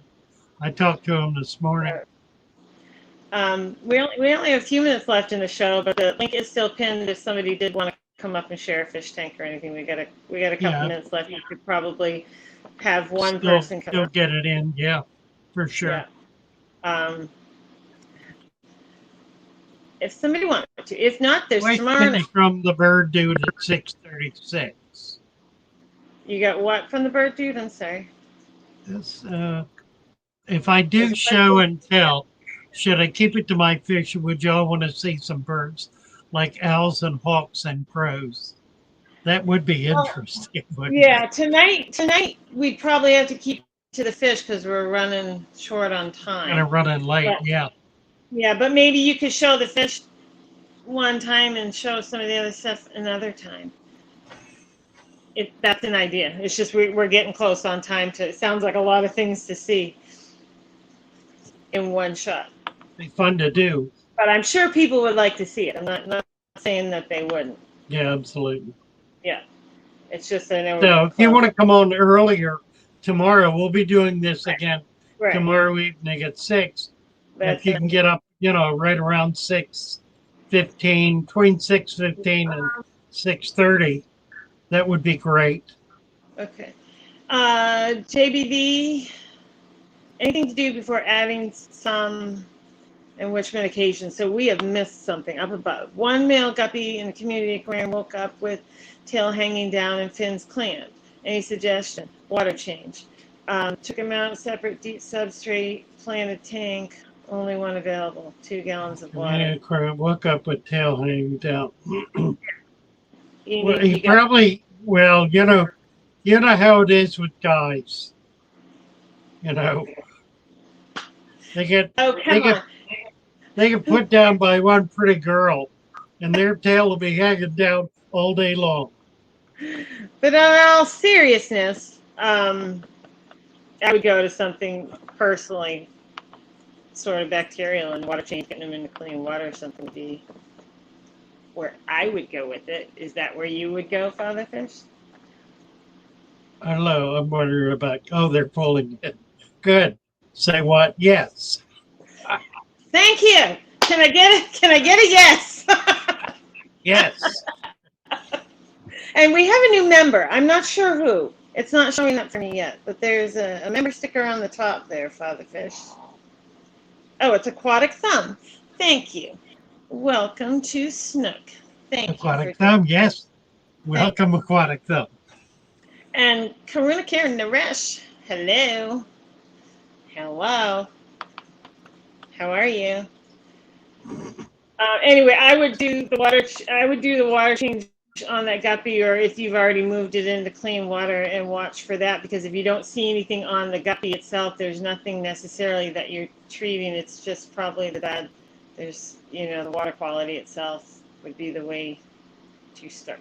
Speaker 1: I talked to him this morning.
Speaker 2: we only have a few minutes left in the show, but the link is still pinned if somebody did want to come up and share a fish tank or anything. We got a couple
Speaker 1: Yeah,
Speaker 2: minutes left. You could probably have one person come
Speaker 1: still
Speaker 2: up.
Speaker 1: get it in. Yeah, for sure.
Speaker 2: Yeah. Um, if somebody wanted to. If not, there's tomorrow night.
Speaker 1: From the bird dude at 6:36.
Speaker 2: You got what from the bird dude? I'm sorry.
Speaker 1: This, if I
Speaker 2: There's
Speaker 1: do
Speaker 2: a
Speaker 1: show
Speaker 2: question.
Speaker 1: and tell, should I keep it to my fish or would y'all want to see some birds like owls and hawks and crows? That would be
Speaker 2: Well,
Speaker 1: interesting, wouldn't it?
Speaker 2: yeah, tonight we'd probably have to keep to the fish because we're running short on
Speaker 1: Kind
Speaker 2: time.
Speaker 1: of running late,
Speaker 2: But
Speaker 1: yeah.
Speaker 2: yeah, but maybe you could show the fish one time and show some of the other stuff another time. That's an idea. It's just we're getting close on time to. It sounds like a lot of things to see in one shot.
Speaker 1: Be fun to do.
Speaker 2: But I'm sure people would like to see it. I'm not saying that they wouldn't.
Speaker 1: Yeah, absolutely.
Speaker 2: Yeah, it's just I know we're
Speaker 1: So
Speaker 2: getting
Speaker 1: if you
Speaker 2: close.
Speaker 1: want to come on earlier tomorrow, we'll be doing this again
Speaker 2: Right.
Speaker 1: tomorrow evening at 6. If you can get up, right around 6:15, between 6:15 and 6:30, that would be great.
Speaker 2: Okay. JBV, anything to do before adding some enrichment occasion? So we have missed something up above. One male guppy in the community aquarium woke up with tail hanging down and fins clamped. Any suggestion? Water change. Took him out, separate deep substrate, planted tank, only one available, 2 gallons of water.
Speaker 1: Yeah, woke up with tail hanging down. Well, he
Speaker 2: You got,
Speaker 1: probably, well, you know how it is with guys. You know, they get
Speaker 2: oh,
Speaker 1: they
Speaker 2: come
Speaker 1: get
Speaker 2: on.
Speaker 1: they get put down by one pretty girl, and their tail will be hanging down all day long.
Speaker 2: But in all seriousness, I would go to something personally sort of bacterial and water change, getting them into clean water or something would be where I would go with it. Is that where you would go, Father Fish?
Speaker 1: I don't know. I'm wondering about. Oh, they're pulling it. Good. Say what? Yes.
Speaker 2: Thank you. Can I get it? Can I get a yes?
Speaker 1: Yes.
Speaker 2: And we have a new member. I'm not sure who. It's not showing up for me yet, but there's a member sticker on the top there, Father Fish. Oh, it's Aquatic Thumb. Thank you. Welcome to Snook. Thank
Speaker 1: Aquatic
Speaker 2: you for
Speaker 1: Thumb. Yes. Welcome, Aquatic Thumb.
Speaker 2: And Karuna Karen Naresh. Hello. Hello. How are you? Anyway, I would do the water. I would do the water change on that guppy, or if you've already moved it into clean water, and watch for that. Because if you don't see anything on the guppy itself, there's nothing necessarily that you're treating. It's just probably the bad. There's the water quality itself would be the way to start.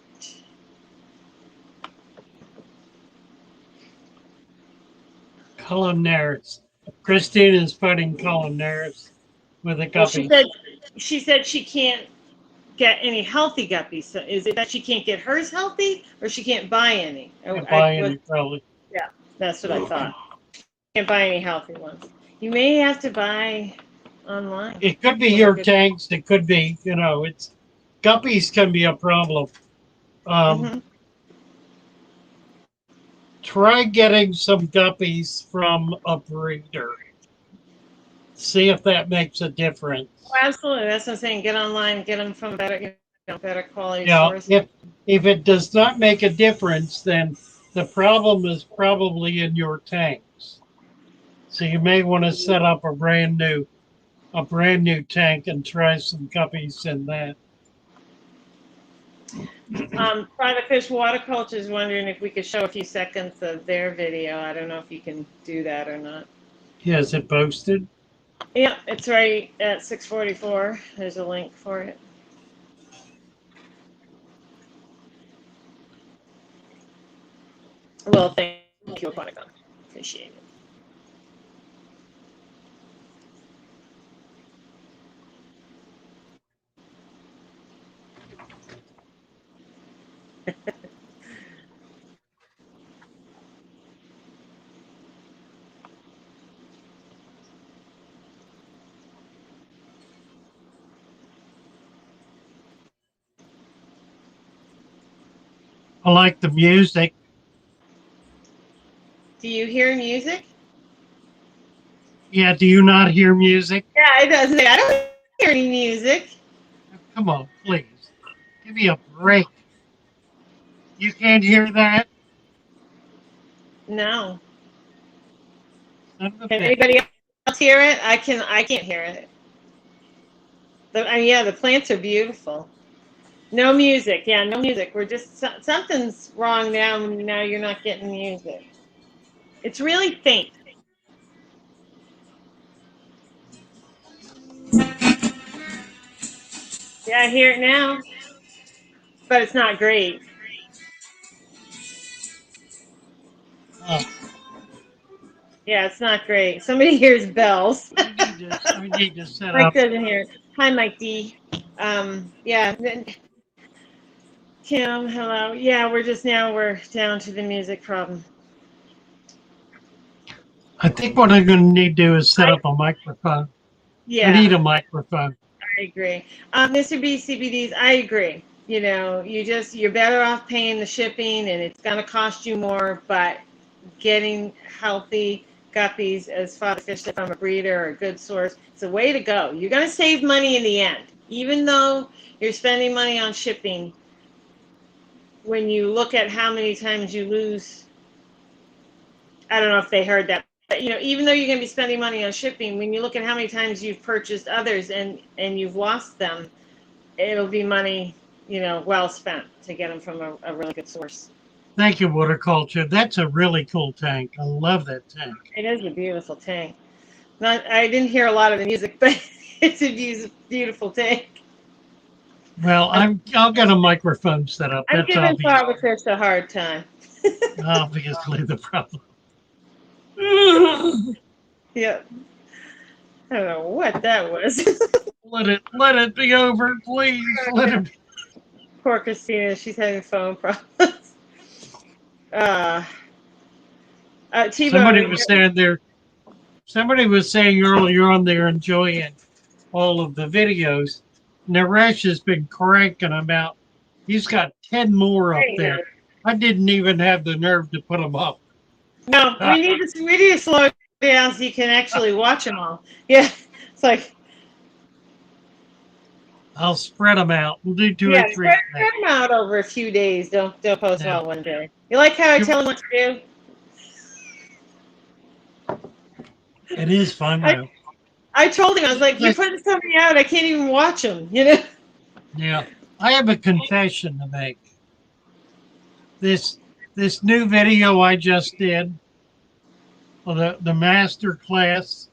Speaker 1: Columnaris. Christine is fighting Columnaris with a
Speaker 2: Well,
Speaker 1: guppy.
Speaker 2: she said she can't get any healthy guppies. So is it that she can't get hers healthy, or she can't buy any?
Speaker 1: Can't buy any, probably.
Speaker 2: Yeah, that's what I thought. Can't buy any healthy ones. You may have to buy online.
Speaker 1: It could be your tanks. It could be, it's guppies can be a problem.
Speaker 2: Mm-hmm.
Speaker 1: Try getting some guppies from a breeder. See if that makes a difference.
Speaker 2: Oh, absolutely, that's what I'm saying. Get online, get them from better quality
Speaker 1: Yeah,
Speaker 2: source.
Speaker 1: if it does not make a difference, then the problem is probably in your tanks. So you may want to set up a brand new tank and try some guppies in that.
Speaker 2: Private Fish Water Culture is wondering if we could show a few seconds of their video. I don't know if you can do that or not.
Speaker 1: Yeah, is it posted?
Speaker 2: Yeah, it's right at 6:44. There's a link for it. Well, thank you, Aquaponics. Appreciate it.
Speaker 1: I like the music.
Speaker 2: Do you hear music?
Speaker 1: Yeah, do you not hear music?
Speaker 2: Yeah, it doesn't. I don't hear any music.
Speaker 1: Come on, please. Give me a break. You can't hear that?
Speaker 2: No.
Speaker 1: Son of a
Speaker 2: Can
Speaker 1: bitch.
Speaker 2: anybody else hear it? I can. I can't hear it. Yeah, the plants are beautiful. No music. Yeah, no music. We're just something's wrong now. Now you're not getting music. It's really faint. Yeah, I hear it now, but it's not great.
Speaker 1: Oh,
Speaker 2: Yeah, it's not great. Somebody hears bells.
Speaker 1: we need to set
Speaker 2: Mike
Speaker 1: up.
Speaker 2: doesn't hear it. Hi, Mike D. Yeah, Kim, hello. Yeah, we're down to the music problem.
Speaker 1: I think what I'm going to need to do is set
Speaker 2: I
Speaker 1: up a microphone. I need
Speaker 2: Yeah,
Speaker 1: a microphone.
Speaker 2: I agree. Mr. B, CBDs, I agree. You know, you're better off paying the shipping, and it's going to cost you more, but getting healthy guppies as father fish from a breeder or a good source, it's a way to go. You're going to save money in the end, even though you're spending money on shipping. When you look at how many times you lose, I don't know if they heard that, but even though you're going to be spending money on shipping, when you look at how many times you've purchased others and you've lost them, it'll be money, well spent to get them from a really good source.
Speaker 1: Thank you, Waterculture. That's a really cool tank. I love that tank.
Speaker 2: It is a beautiful tank. I didn't hear a lot of the music, but it's a beautiful tank.
Speaker 1: Well, I'll get a microphone set up.
Speaker 2: I'm
Speaker 1: That's
Speaker 2: giving
Speaker 1: obvious.
Speaker 2: Father Fish a hard time.
Speaker 1: Obviously the problem.
Speaker 2: Yeah. I don't know what that was.
Speaker 1: Let it be over, please. Let it be.
Speaker 2: Poor Christina, she's having phone problems. Uh,
Speaker 1: Somebody
Speaker 2: T-Bone,
Speaker 1: was saying there. Somebody was saying earlier on they're enjoying all of the videos. Naresh has been cranking them out. He's got 10 more up there. I didn't even have the nerve to put them up.
Speaker 2: no, we need to slow down so you can actually watch them all. Yeah, it's like,
Speaker 1: I'll spread them out. We'll do two or
Speaker 2: yeah,
Speaker 1: three.
Speaker 2: spread them out over a few days. Don't post
Speaker 1: Now,
Speaker 2: all one day. You like how I tell them what to do?
Speaker 1: it is fun though.
Speaker 2: I told him, I was like, you're putting something out, I can't even watch them,
Speaker 1: Yeah, I have a confession to make. This new video I just did, for the master class.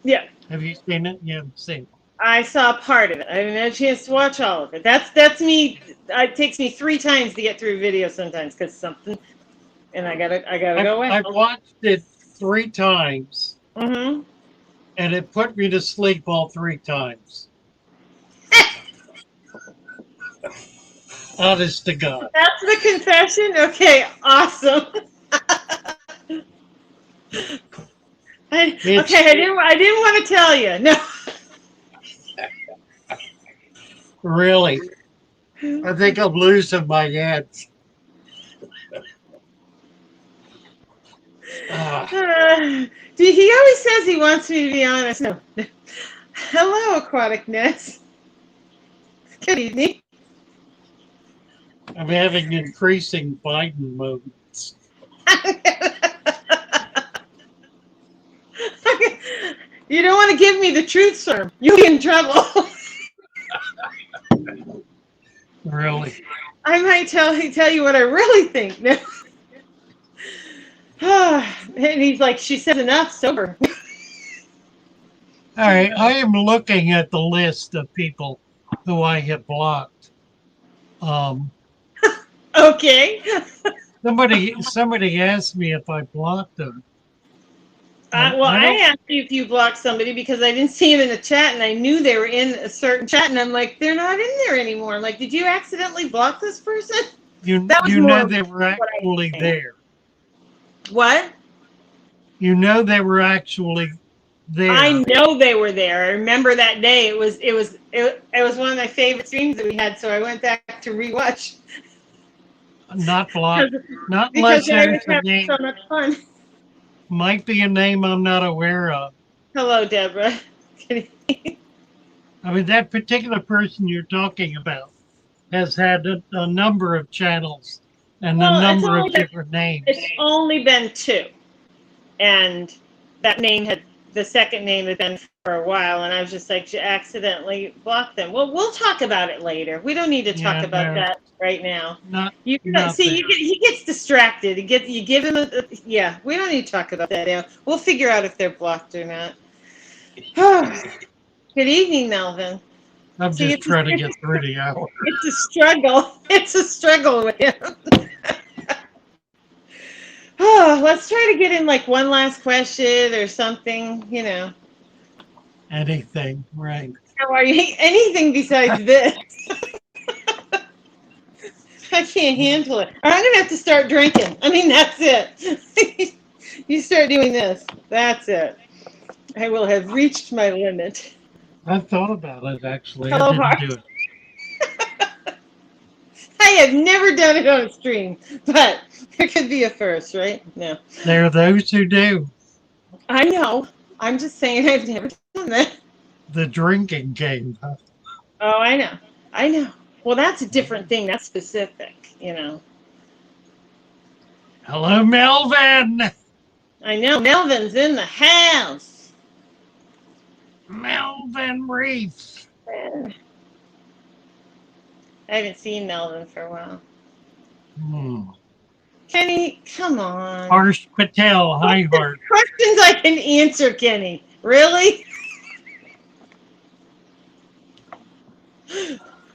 Speaker 2: Yeah.
Speaker 1: Have you seen it? You haven't seen it.
Speaker 2: I saw part of it. I didn't have a chance to watch all of it. That's me. It takes me 3 times to get through a video sometimes because something, and I gotta go away.
Speaker 1: I've watched it 3 times,
Speaker 2: Mm-hmm.
Speaker 1: and it put me to sleep all 3 times. Honest to God.
Speaker 2: That's the confession. Okay, awesome. I didn't want to tell you. No.
Speaker 1: Really, I think I'm losing my head.
Speaker 2: He always says he wants me to be honest. No. Hello, Aquatic Ness. Good evening.
Speaker 1: I'm having increasing Biden moments.
Speaker 2: You don't want to give me the truth, sir. You'll be in trouble.
Speaker 1: Really?
Speaker 2: I might tell you what I really think. And he's like, she says enough, sober.
Speaker 1: All right, I am looking at the list of people who I have blocked.
Speaker 2: Okay.
Speaker 1: Somebody asked me if I blocked them.
Speaker 2: I asked you if you blocked somebody because I didn't see him in the chat, and I knew they were in a certain chat, and I'm like, they're not in there anymore. I'm like, did you accidentally block this person?
Speaker 1: You know they were actually there.
Speaker 2: What?
Speaker 1: You know they were actually there.
Speaker 2: I know they were there. I remember that day. It was one of my favorite streams that we had, so I went back to rewatch.
Speaker 1: Not block.
Speaker 2: because
Speaker 1: Not
Speaker 2: because
Speaker 1: unless
Speaker 2: I
Speaker 1: there's
Speaker 2: was
Speaker 1: a
Speaker 2: having
Speaker 1: name.
Speaker 2: so much fun.
Speaker 1: Might be a name I'm not aware of.
Speaker 2: Hello, Deborah.
Speaker 1: I mean, that particular person you're talking about has had a number of channels and a
Speaker 2: Well,
Speaker 1: number of different names.
Speaker 2: it's only been two, and that name had the second name had been for a while, and I was just like, you accidentally blocked them. Well, we'll talk about it later. We don't need to talk
Speaker 1: Yeah,
Speaker 2: about
Speaker 1: no,
Speaker 2: that right now.
Speaker 1: not
Speaker 2: You
Speaker 1: not
Speaker 2: see,
Speaker 1: there.
Speaker 2: he gets distracted. You give him yeah. We don't need to talk about that now. We'll figure out if they're blocked or not. Good evening, Melvin.
Speaker 1: I'm
Speaker 2: See,
Speaker 1: just trying to get through the hour.
Speaker 2: it's a struggle. It's a struggle with him. Oh, let's try to get in like one last question or something,
Speaker 1: Anything, right?
Speaker 2: How are you? Anything besides this. I can't handle it. I'm going to have to start drinking. I mean, that's it. You start doing this. That's it. I will have reached my limit.
Speaker 1: I've thought about it actually.
Speaker 2: Hello,
Speaker 1: I
Speaker 2: Heart.
Speaker 1: didn't do it.
Speaker 2: I have never done it on a stream, but there could be a first, right? No.
Speaker 1: There are those who do.
Speaker 2: I know. I'm just saying I've never done that.
Speaker 1: The drinking game. Huh?
Speaker 2: Oh, I know. I know. Well, that's a different thing. That's specific.
Speaker 1: Hello, Melvin.
Speaker 2: I know. Melvin's in the house.
Speaker 1: Melvin Reef.
Speaker 2: I haven't seen Melvin for a while. Kenny, come on.
Speaker 1: Harsh Patel. Hi, Harsh.
Speaker 2: Questions I can answer, Kenny. Really?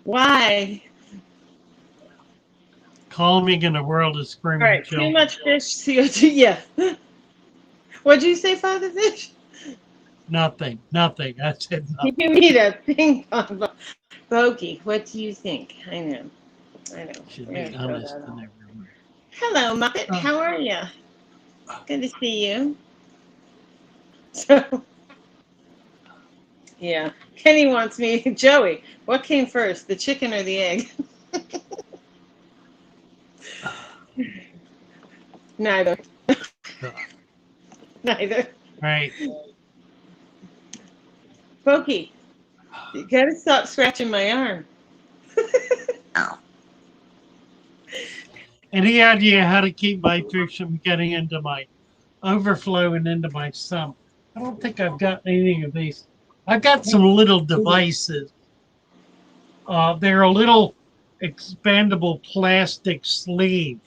Speaker 2: Why?
Speaker 1: Calming in a world of screaming
Speaker 2: All right,
Speaker 1: children.
Speaker 2: too much fish, CO2. Yeah. What'd you say, Father Fish?
Speaker 1: Nothing. I said nothing.
Speaker 2: You need a ping pong ball. Bogey, what do you think? I know.
Speaker 1: Should be honest in everyone.
Speaker 2: Hello, Muppet. How are you? Good to see you. So, yeah. Kenny wants me. Joey, what came first, the chicken or the egg? Neither. Neither.
Speaker 1: Right.
Speaker 2: Pokey, you gotta stop scratching my arm.
Speaker 1: Any idea how to keep my fish from getting into my overflow and into my sump? I don't think I've got any of these. I've got some little devices. They're a little expandable plastic sleeve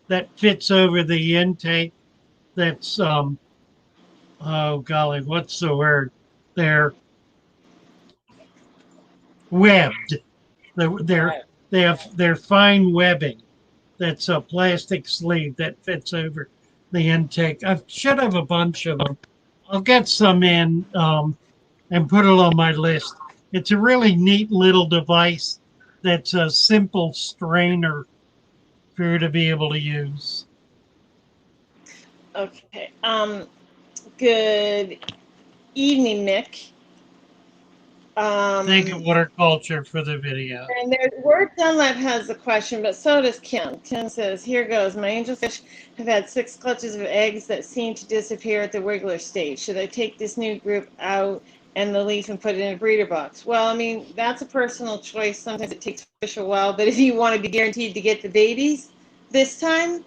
Speaker 1: that fits over the intake. That's oh golly, what's the word? They're webbed. They're fine webbing. That's a plastic sleeve that fits over the intake. I should have a bunch of them. I'll get some in and put it on my list. It's a really neat little device that's a simple strainer for you to be able to use.
Speaker 2: Okay. Good evening, Mick.
Speaker 1: Thank you, Water Culture, for the video.
Speaker 2: And there's Word Dunlap has a question, but so does Kim. Kim says, here goes. My angelfish have had 6 clutches of eggs that seem to disappear at the wiggler stage. Should I take this new group out and the leaf and put it in a breeder box? Well, I mean, that's a personal choice. Sometimes it takes fish a while, but if you want to be guaranteed to get the babies this time,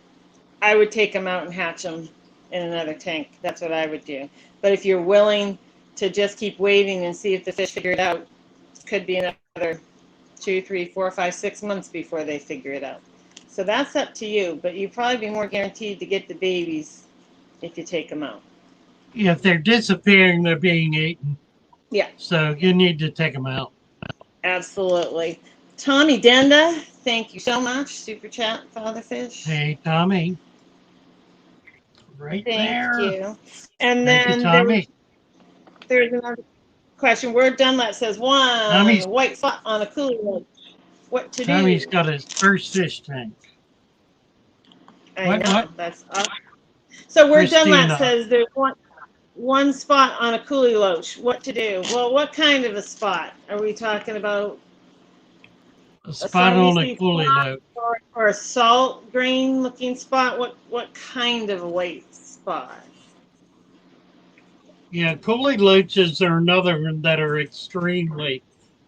Speaker 2: I would take them out and hatch them in another tank. That's what I would do. But if you're willing to just keep waiting and see if the fish figure it out, it could be another 2, 3, 4, 5, 6 months before they figure it out. So that's up to you, but you'd probably be more guaranteed to get the babies if you take them out.
Speaker 1: Yeah, if they're disappearing, they're being eaten.
Speaker 2: Yeah.
Speaker 1: So you need to take them out.
Speaker 2: Absolutely. Tommy Denda, thank you so much. Super chat, Father Fish.
Speaker 1: Hey, Tommy. Right there.
Speaker 2: Thank you. And
Speaker 1: Thank
Speaker 2: then
Speaker 1: you, Tommy.
Speaker 2: there's another question. Word Dunlap says,
Speaker 1: Tommy's
Speaker 2: white spot on a coolie load. What to
Speaker 1: Tommy's
Speaker 2: do?
Speaker 1: got his first fish tank.
Speaker 2: I know.
Speaker 1: What?
Speaker 2: That's awesome. So Word Dunlap
Speaker 1: Christina.
Speaker 2: says there's one spot on a coolie loach. What to do? Well, what kind of a spot are we talking about?
Speaker 1: A
Speaker 2: A
Speaker 1: spot on a
Speaker 2: salty
Speaker 1: coolie
Speaker 2: spot
Speaker 1: load.
Speaker 2: or a salt grain looking spot? What kind of white spot?
Speaker 1: Yeah, coolie loaches are another one that are extremely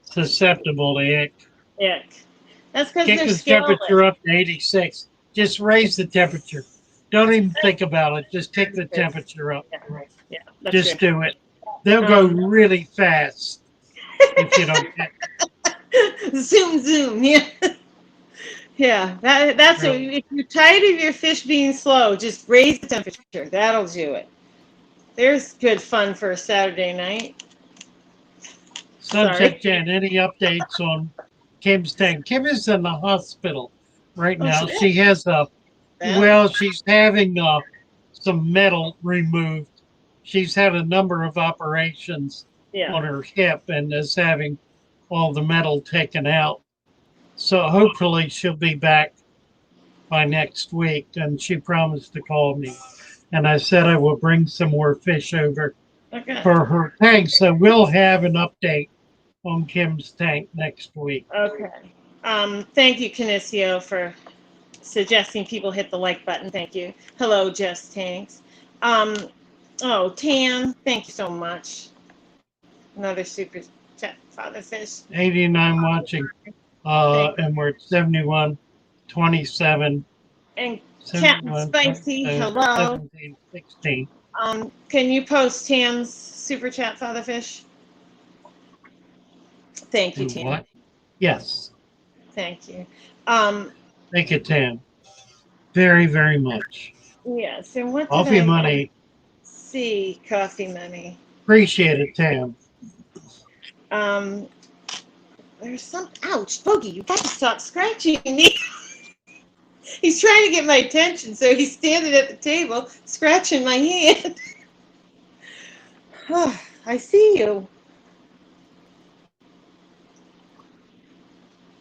Speaker 1: susceptible to ick.
Speaker 2: Ick. That's because
Speaker 1: Kick
Speaker 2: they're
Speaker 1: the
Speaker 2: scaleless.
Speaker 1: temperature up to 86. Just raise the temperature. Don't even think about it. Just kick the temperature up.
Speaker 2: Yeah, yeah, that's true.
Speaker 1: Just do it. They'll go
Speaker 2: Um,
Speaker 1: really fast if you don't get
Speaker 2: zoom, zoom. Yeah, yeah. That's what,
Speaker 1: really.
Speaker 2: if you're tired of your fish being slow, just raise the temperature. That'll do it. There's good fun for a Saturday night.
Speaker 1: Subject
Speaker 2: Sorry.
Speaker 1: Jen, any updates on Kim's tank? Kim is in the hospital right
Speaker 2: Oh,
Speaker 1: now.
Speaker 2: she
Speaker 1: She has
Speaker 2: is.
Speaker 1: she's having some metal removed. She's had a number of operations
Speaker 2: Yeah.
Speaker 1: on her hip and is having all the metal taken out. So hopefully she'll be back by next week. And she promised to call me. And I said I will bring some more fish over
Speaker 2: Okay.
Speaker 1: for her tank. So we'll have an update on Kim's tank next week.
Speaker 2: Okay. Thank you, Canicio, for suggesting people hit the like button. Thank you. Hello, Just Tanks. Um, oh, Tan, thank you so much. Another super chat, Fatherfish.
Speaker 1: 89 watching,
Speaker 2: Thank
Speaker 1: and we're at 71, 27,
Speaker 2: and Captain
Speaker 1: 71,
Speaker 2: Spicy.
Speaker 1: 27,
Speaker 2: Hello.
Speaker 1: 17, 16.
Speaker 2: Can you post Tam's super chat, Fatherfish? Thank you,
Speaker 1: Do
Speaker 2: Tam.
Speaker 1: what? Yes.
Speaker 2: Thank you.
Speaker 1: Thank you, Tam. Very, very much.
Speaker 2: Yes. And what did
Speaker 1: Coffee
Speaker 2: I
Speaker 1: money.
Speaker 2: see? Coffee money.
Speaker 1: Appreciate it, Tam.
Speaker 2: Um, there's some. Ouch, Boogie! You got to stop scratching me. He's trying to get my attention, so he's standing at the table, scratching my hand. Oh, I see you.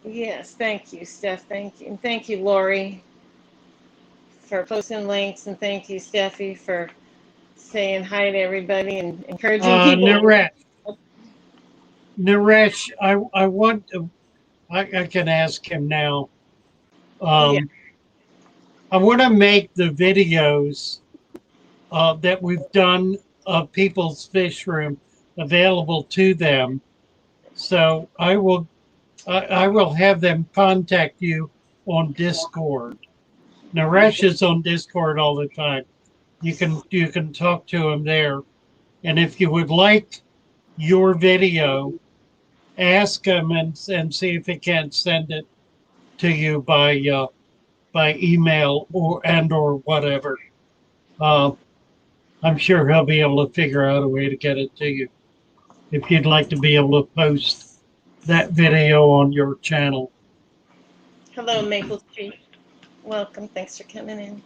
Speaker 2: Yes, thank you, Steph. Thank you. And thank you, Lori, for posting links. And thank you, Steffi, for saying hi to everybody and encouraging people.
Speaker 1: Naresh, I want to, I can ask him now.
Speaker 2: Yeah.
Speaker 1: I want to make the videos that we've done of people's fish room available to them. So I will have them contact you on Discord. Naresh is on Discord all the time. You can talk to him there. And if you would like your video, ask him and see if he can send it to you by email or whatever. Uh, I'm sure he'll be able to figure out a way to get it to you. If you'd like to be able to post that video on your channel.
Speaker 2: Hello, Maple Street. Welcome. Thanks for coming in.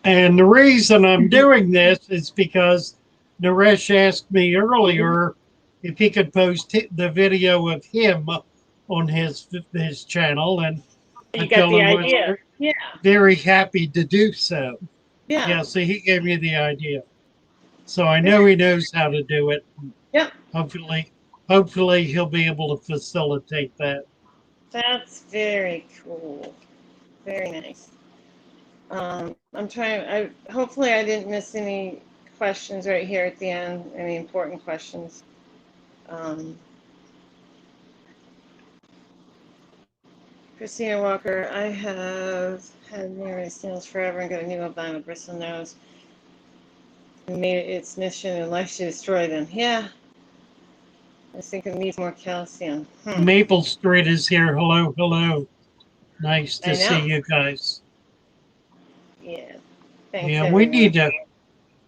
Speaker 1: And the reason I'm doing this is because Naresh asked me earlier if he could post the video of him on his channel, and I
Speaker 2: You got
Speaker 1: told
Speaker 2: the
Speaker 1: him was
Speaker 2: idea. Yeah.
Speaker 1: very happy to do so.
Speaker 2: Yeah.
Speaker 1: Yeah, so he gave me the idea. So I know he knows how to do it.
Speaker 2: Yep.
Speaker 1: Hopefully he'll be able to facilitate that.
Speaker 2: That's very cool. Very nice. I'm trying. Hopefully I didn't miss any questions right here at the end. Any important questions? Christina Walker. I have had near snails forever and got a new albino bristle nose. And made it its mission in life to destroy them. Yeah. I think it needs more calcium.
Speaker 1: Maple Street is here. Hello, hello. Nice to see you guys.
Speaker 2: Yeah. Thanks,
Speaker 1: Yeah,
Speaker 2: everyone.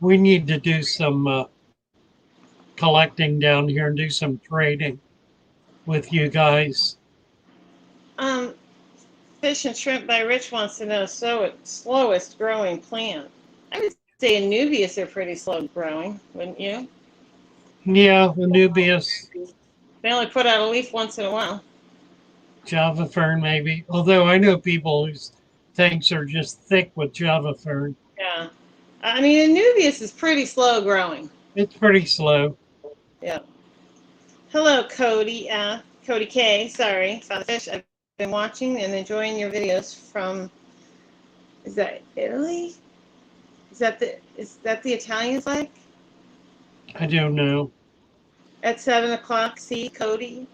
Speaker 1: we need to do some collecting down here and do some trading with you guys.
Speaker 2: Fish and Shrimp by Rich wants to know slowest growing plant. I would say Anubias are pretty slow growing, wouldn't you?
Speaker 1: Yeah, Anubias.
Speaker 2: They only put out a leaf once in a while.
Speaker 1: Java fern, maybe. Although I know people whose tanks are just thick with Java fern.
Speaker 2: Yeah. I mean, Anubias is pretty slow growing.
Speaker 1: It's pretty slow.
Speaker 2: Yeah. Hello, Cody. Cody K. Sorry, Fatherfish. I've been watching and enjoying your videos from, is that Italy? Is that the Italian flag?
Speaker 1: I don't know.
Speaker 2: At 7 o'clock, see Cody.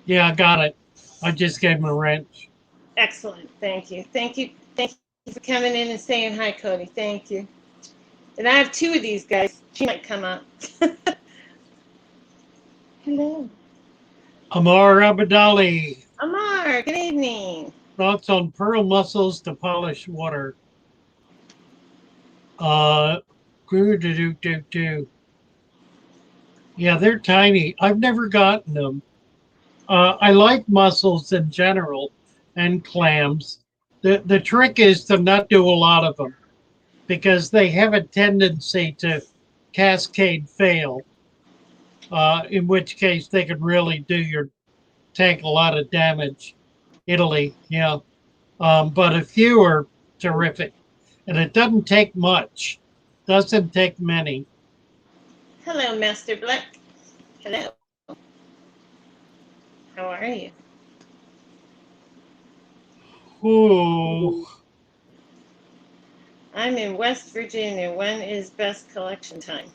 Speaker 1: Yeah, I got it. I just gave him a wrench.
Speaker 2: Excellent. Thank you. Thank you. Thank you for coming in and saying hi, Cody. Thank you. And I have two of these guys. She might come up. Hello.
Speaker 1: Amar Abadali.
Speaker 2: Amar, good evening.
Speaker 1: Thoughts on pearl mussels to polish water. Yeah, they're tiny. I've never gotten them. I like mussels in general and clams. The trick is to not do a lot of them because they have a tendency to cascade fail. In which case they could really do your tank a lot of damage. Italy, yeah. But a few are terrific. And it doesn't take much. Doesn't take many.
Speaker 2: Hello, Master Black. Hello. How are you?
Speaker 1: Ooh.
Speaker 2: I'm in West Virginia. When is best collection time?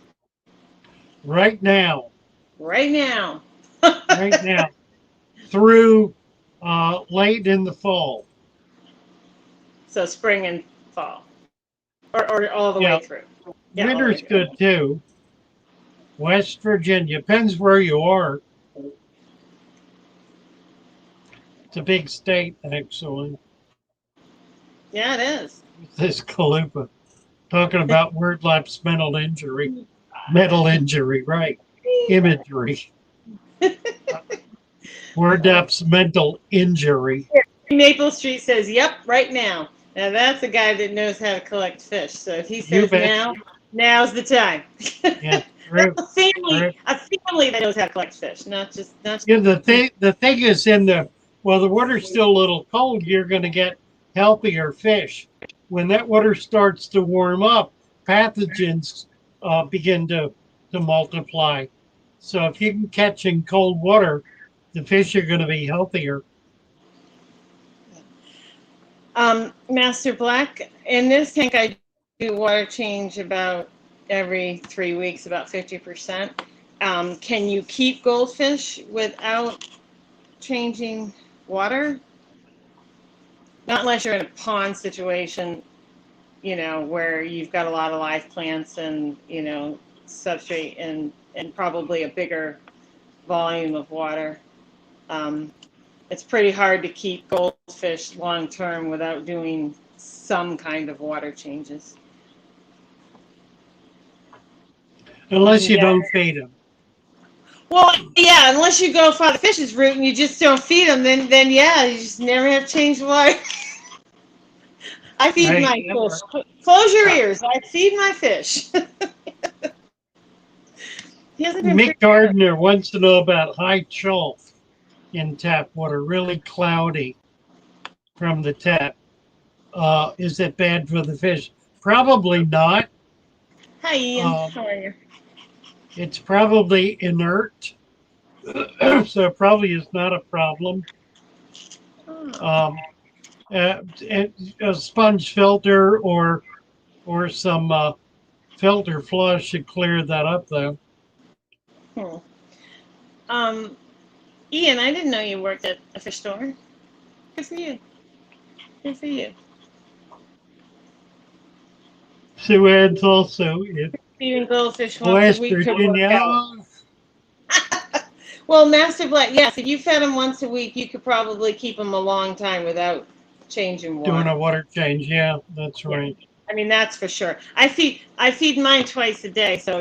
Speaker 1: Right now.
Speaker 2: Right now.
Speaker 1: Right now. Through late in the fall.
Speaker 2: So spring and fall. Or all the
Speaker 1: Yeah.
Speaker 2: way through. Yeah, all the way
Speaker 1: Winter's
Speaker 2: through.
Speaker 1: good too. West Virginia. Depends where you are. It's a big state, actually.
Speaker 2: Yeah, it is.
Speaker 1: This Kalupa. Talking about word lapse mental injury. Mental injury, right. Imagery. Word lapse mental injury.
Speaker 2: Maple Street says, yep, right now. Now that's a guy that knows how to collect fish. So if he says now, now's the time.
Speaker 1: Yeah, true.
Speaker 2: a family that knows how to collect fish, not just
Speaker 1: Yeah, the thing is the water's still a little cold, you're gonna get healthier fish. When that water starts to warm up, pathogens begin to multiply. So if you can catch in cold water, the fish are gonna be healthier.
Speaker 2: Master Black, in this tank I do water change about every 3 weeks, about 50%. Can you keep goldfish without changing water? Not unless you're in a pond situation, where you've got a lot of live plants and, substrate and probably a bigger volume of water. It's pretty hard to keep goldfish long term without doing some kind of water changes.
Speaker 1: Unless you don't feed them.
Speaker 2: Well, yeah, unless you go for the fish's route and you just don't feed them, then yeah, you just never have to change the water. I feed my fish. Close your ears. I feed my fish.
Speaker 1: Mick Gardner wants to know about high chalk in tap water, really cloudy from the tap. Is it bad for the fish? Probably not.
Speaker 2: Hi, Ian. How are you?
Speaker 1: It's probably inert, so it probably is not a problem. A sponge filter or some filter flush should clear that up, though.
Speaker 2: Ian, I didn't know you worked at a fish store. Good for you. Good for you.
Speaker 1: Sue Ann's also in
Speaker 2: Feeding goldfish
Speaker 1: West
Speaker 2: once a week.
Speaker 1: Virginia.
Speaker 2: Well, Master Black, yes, if you fed them once a week, you could probably keep them a long time without changing water.
Speaker 1: Doing a water change, yeah, that's right.
Speaker 2: I mean, that's for sure. I feed mine twice a day, so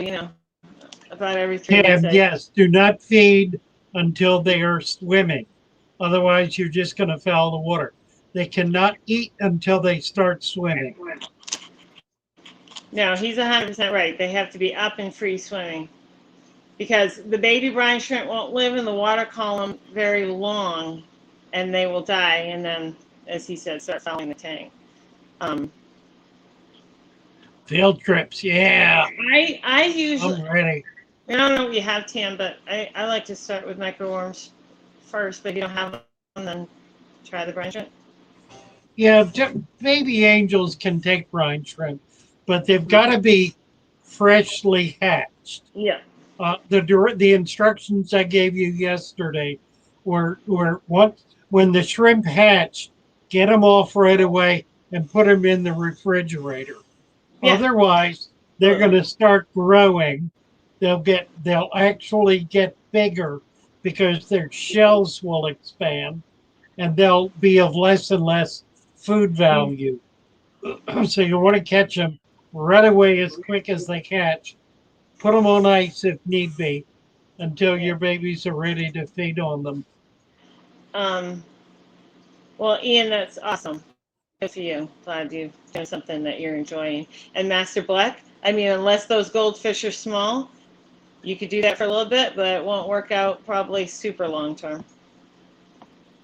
Speaker 2: about every 3 days.
Speaker 1: Yes, do not feed until they are swimming. Otherwise, you're just going to foul the water. They cannot eat until they start swimming.
Speaker 2: No, he's 100% right. They have to be up and free swimming because the baby brine shrimp won't live in the water column very long and they will die. And then, as he said, start fouling the tank.
Speaker 1: Field trips, yeah.
Speaker 2: I usually.
Speaker 1: I'm ready.
Speaker 2: I don't know what you have, Tam, but I like to start with microworms first, but if you don't have and then try the brine shrimp?
Speaker 1: Yeah, baby angels can take brine shrimp, but they've got to be freshly hatched.
Speaker 2: Yeah.
Speaker 1: The instructions I gave you yesterday were when the shrimp hatch, get them off right away and put them in the refrigerator.
Speaker 2: Yeah.
Speaker 1: Otherwise, they're going to start growing. They'll actually get bigger because their shells will expand and they'll be of less and less food value. So you want to catch them right away as quick as they catch. Put them on ice if need be until
Speaker 2: Yeah.
Speaker 1: your babies are ready to feed on them.
Speaker 2: Well, Ian, that's awesome. Good for you. Glad you're doing something that you're enjoying. And Master Black, I mean, unless those goldfish are small, you could do that for a little bit, but it won't work out probably super long term.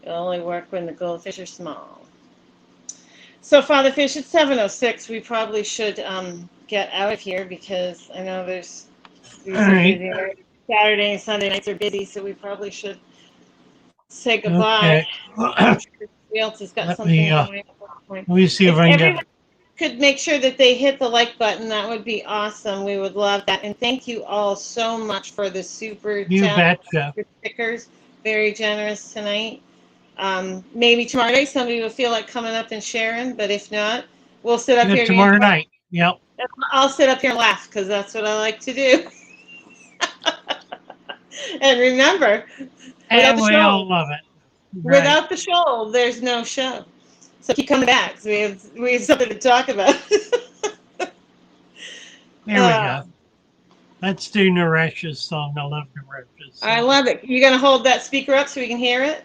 Speaker 2: It'll only work when the goldfish are small. So, Father Fish, it's 7:06. We probably should get out of here because I know these
Speaker 1: All
Speaker 2: are
Speaker 1: right.
Speaker 2: busy. Saturday and Sunday nights are busy, so we probably should say goodbye.
Speaker 1: Okay.
Speaker 2: I'm sure everybody else has got
Speaker 1: Let me
Speaker 2: something going on.
Speaker 1: let me see if
Speaker 2: If
Speaker 1: I can
Speaker 2: everyone
Speaker 1: get
Speaker 2: could make sure that they hit the like button, that would be awesome. We would love that. And thank you all so much for the super
Speaker 1: you
Speaker 2: chat
Speaker 1: betcha.
Speaker 2: stickers. Very generous tonight. Maybe tomorrow night somebody will feel like coming up and sharing, but if not, we'll sit up
Speaker 1: Yeah,
Speaker 2: here.
Speaker 1: tomorrow night. Yep.
Speaker 2: I'll sit up here and laugh because that's what I like to do. And remember, without
Speaker 1: And
Speaker 2: the
Speaker 1: we
Speaker 2: show,
Speaker 1: all love it. Right.
Speaker 2: there's no show. So keep coming back. So we have something to talk about.
Speaker 1: There we
Speaker 2: uh,
Speaker 1: go. Let's do Naresh's song. I love Naresh's
Speaker 2: I
Speaker 1: song.
Speaker 2: love it. You gonna hold that speaker up so we can hear it?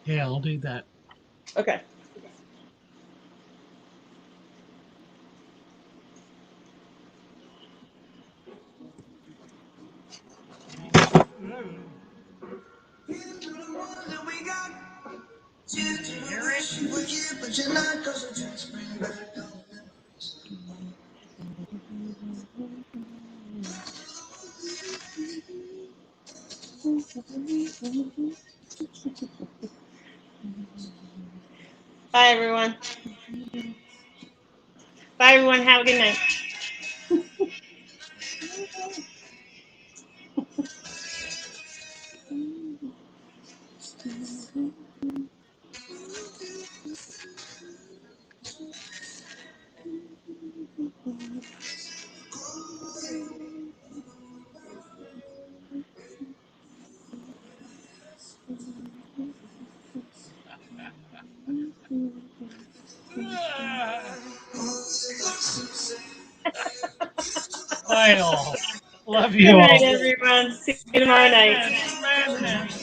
Speaker 1: Yeah, I'll do that.
Speaker 2: Okay. Bye everyone. Bye everyone. Have a good night.
Speaker 1: Bye all. Love
Speaker 2: Good
Speaker 1: you
Speaker 2: night,
Speaker 1: all.
Speaker 2: everyone. See you tomorrow night.
Speaker 1: Madness.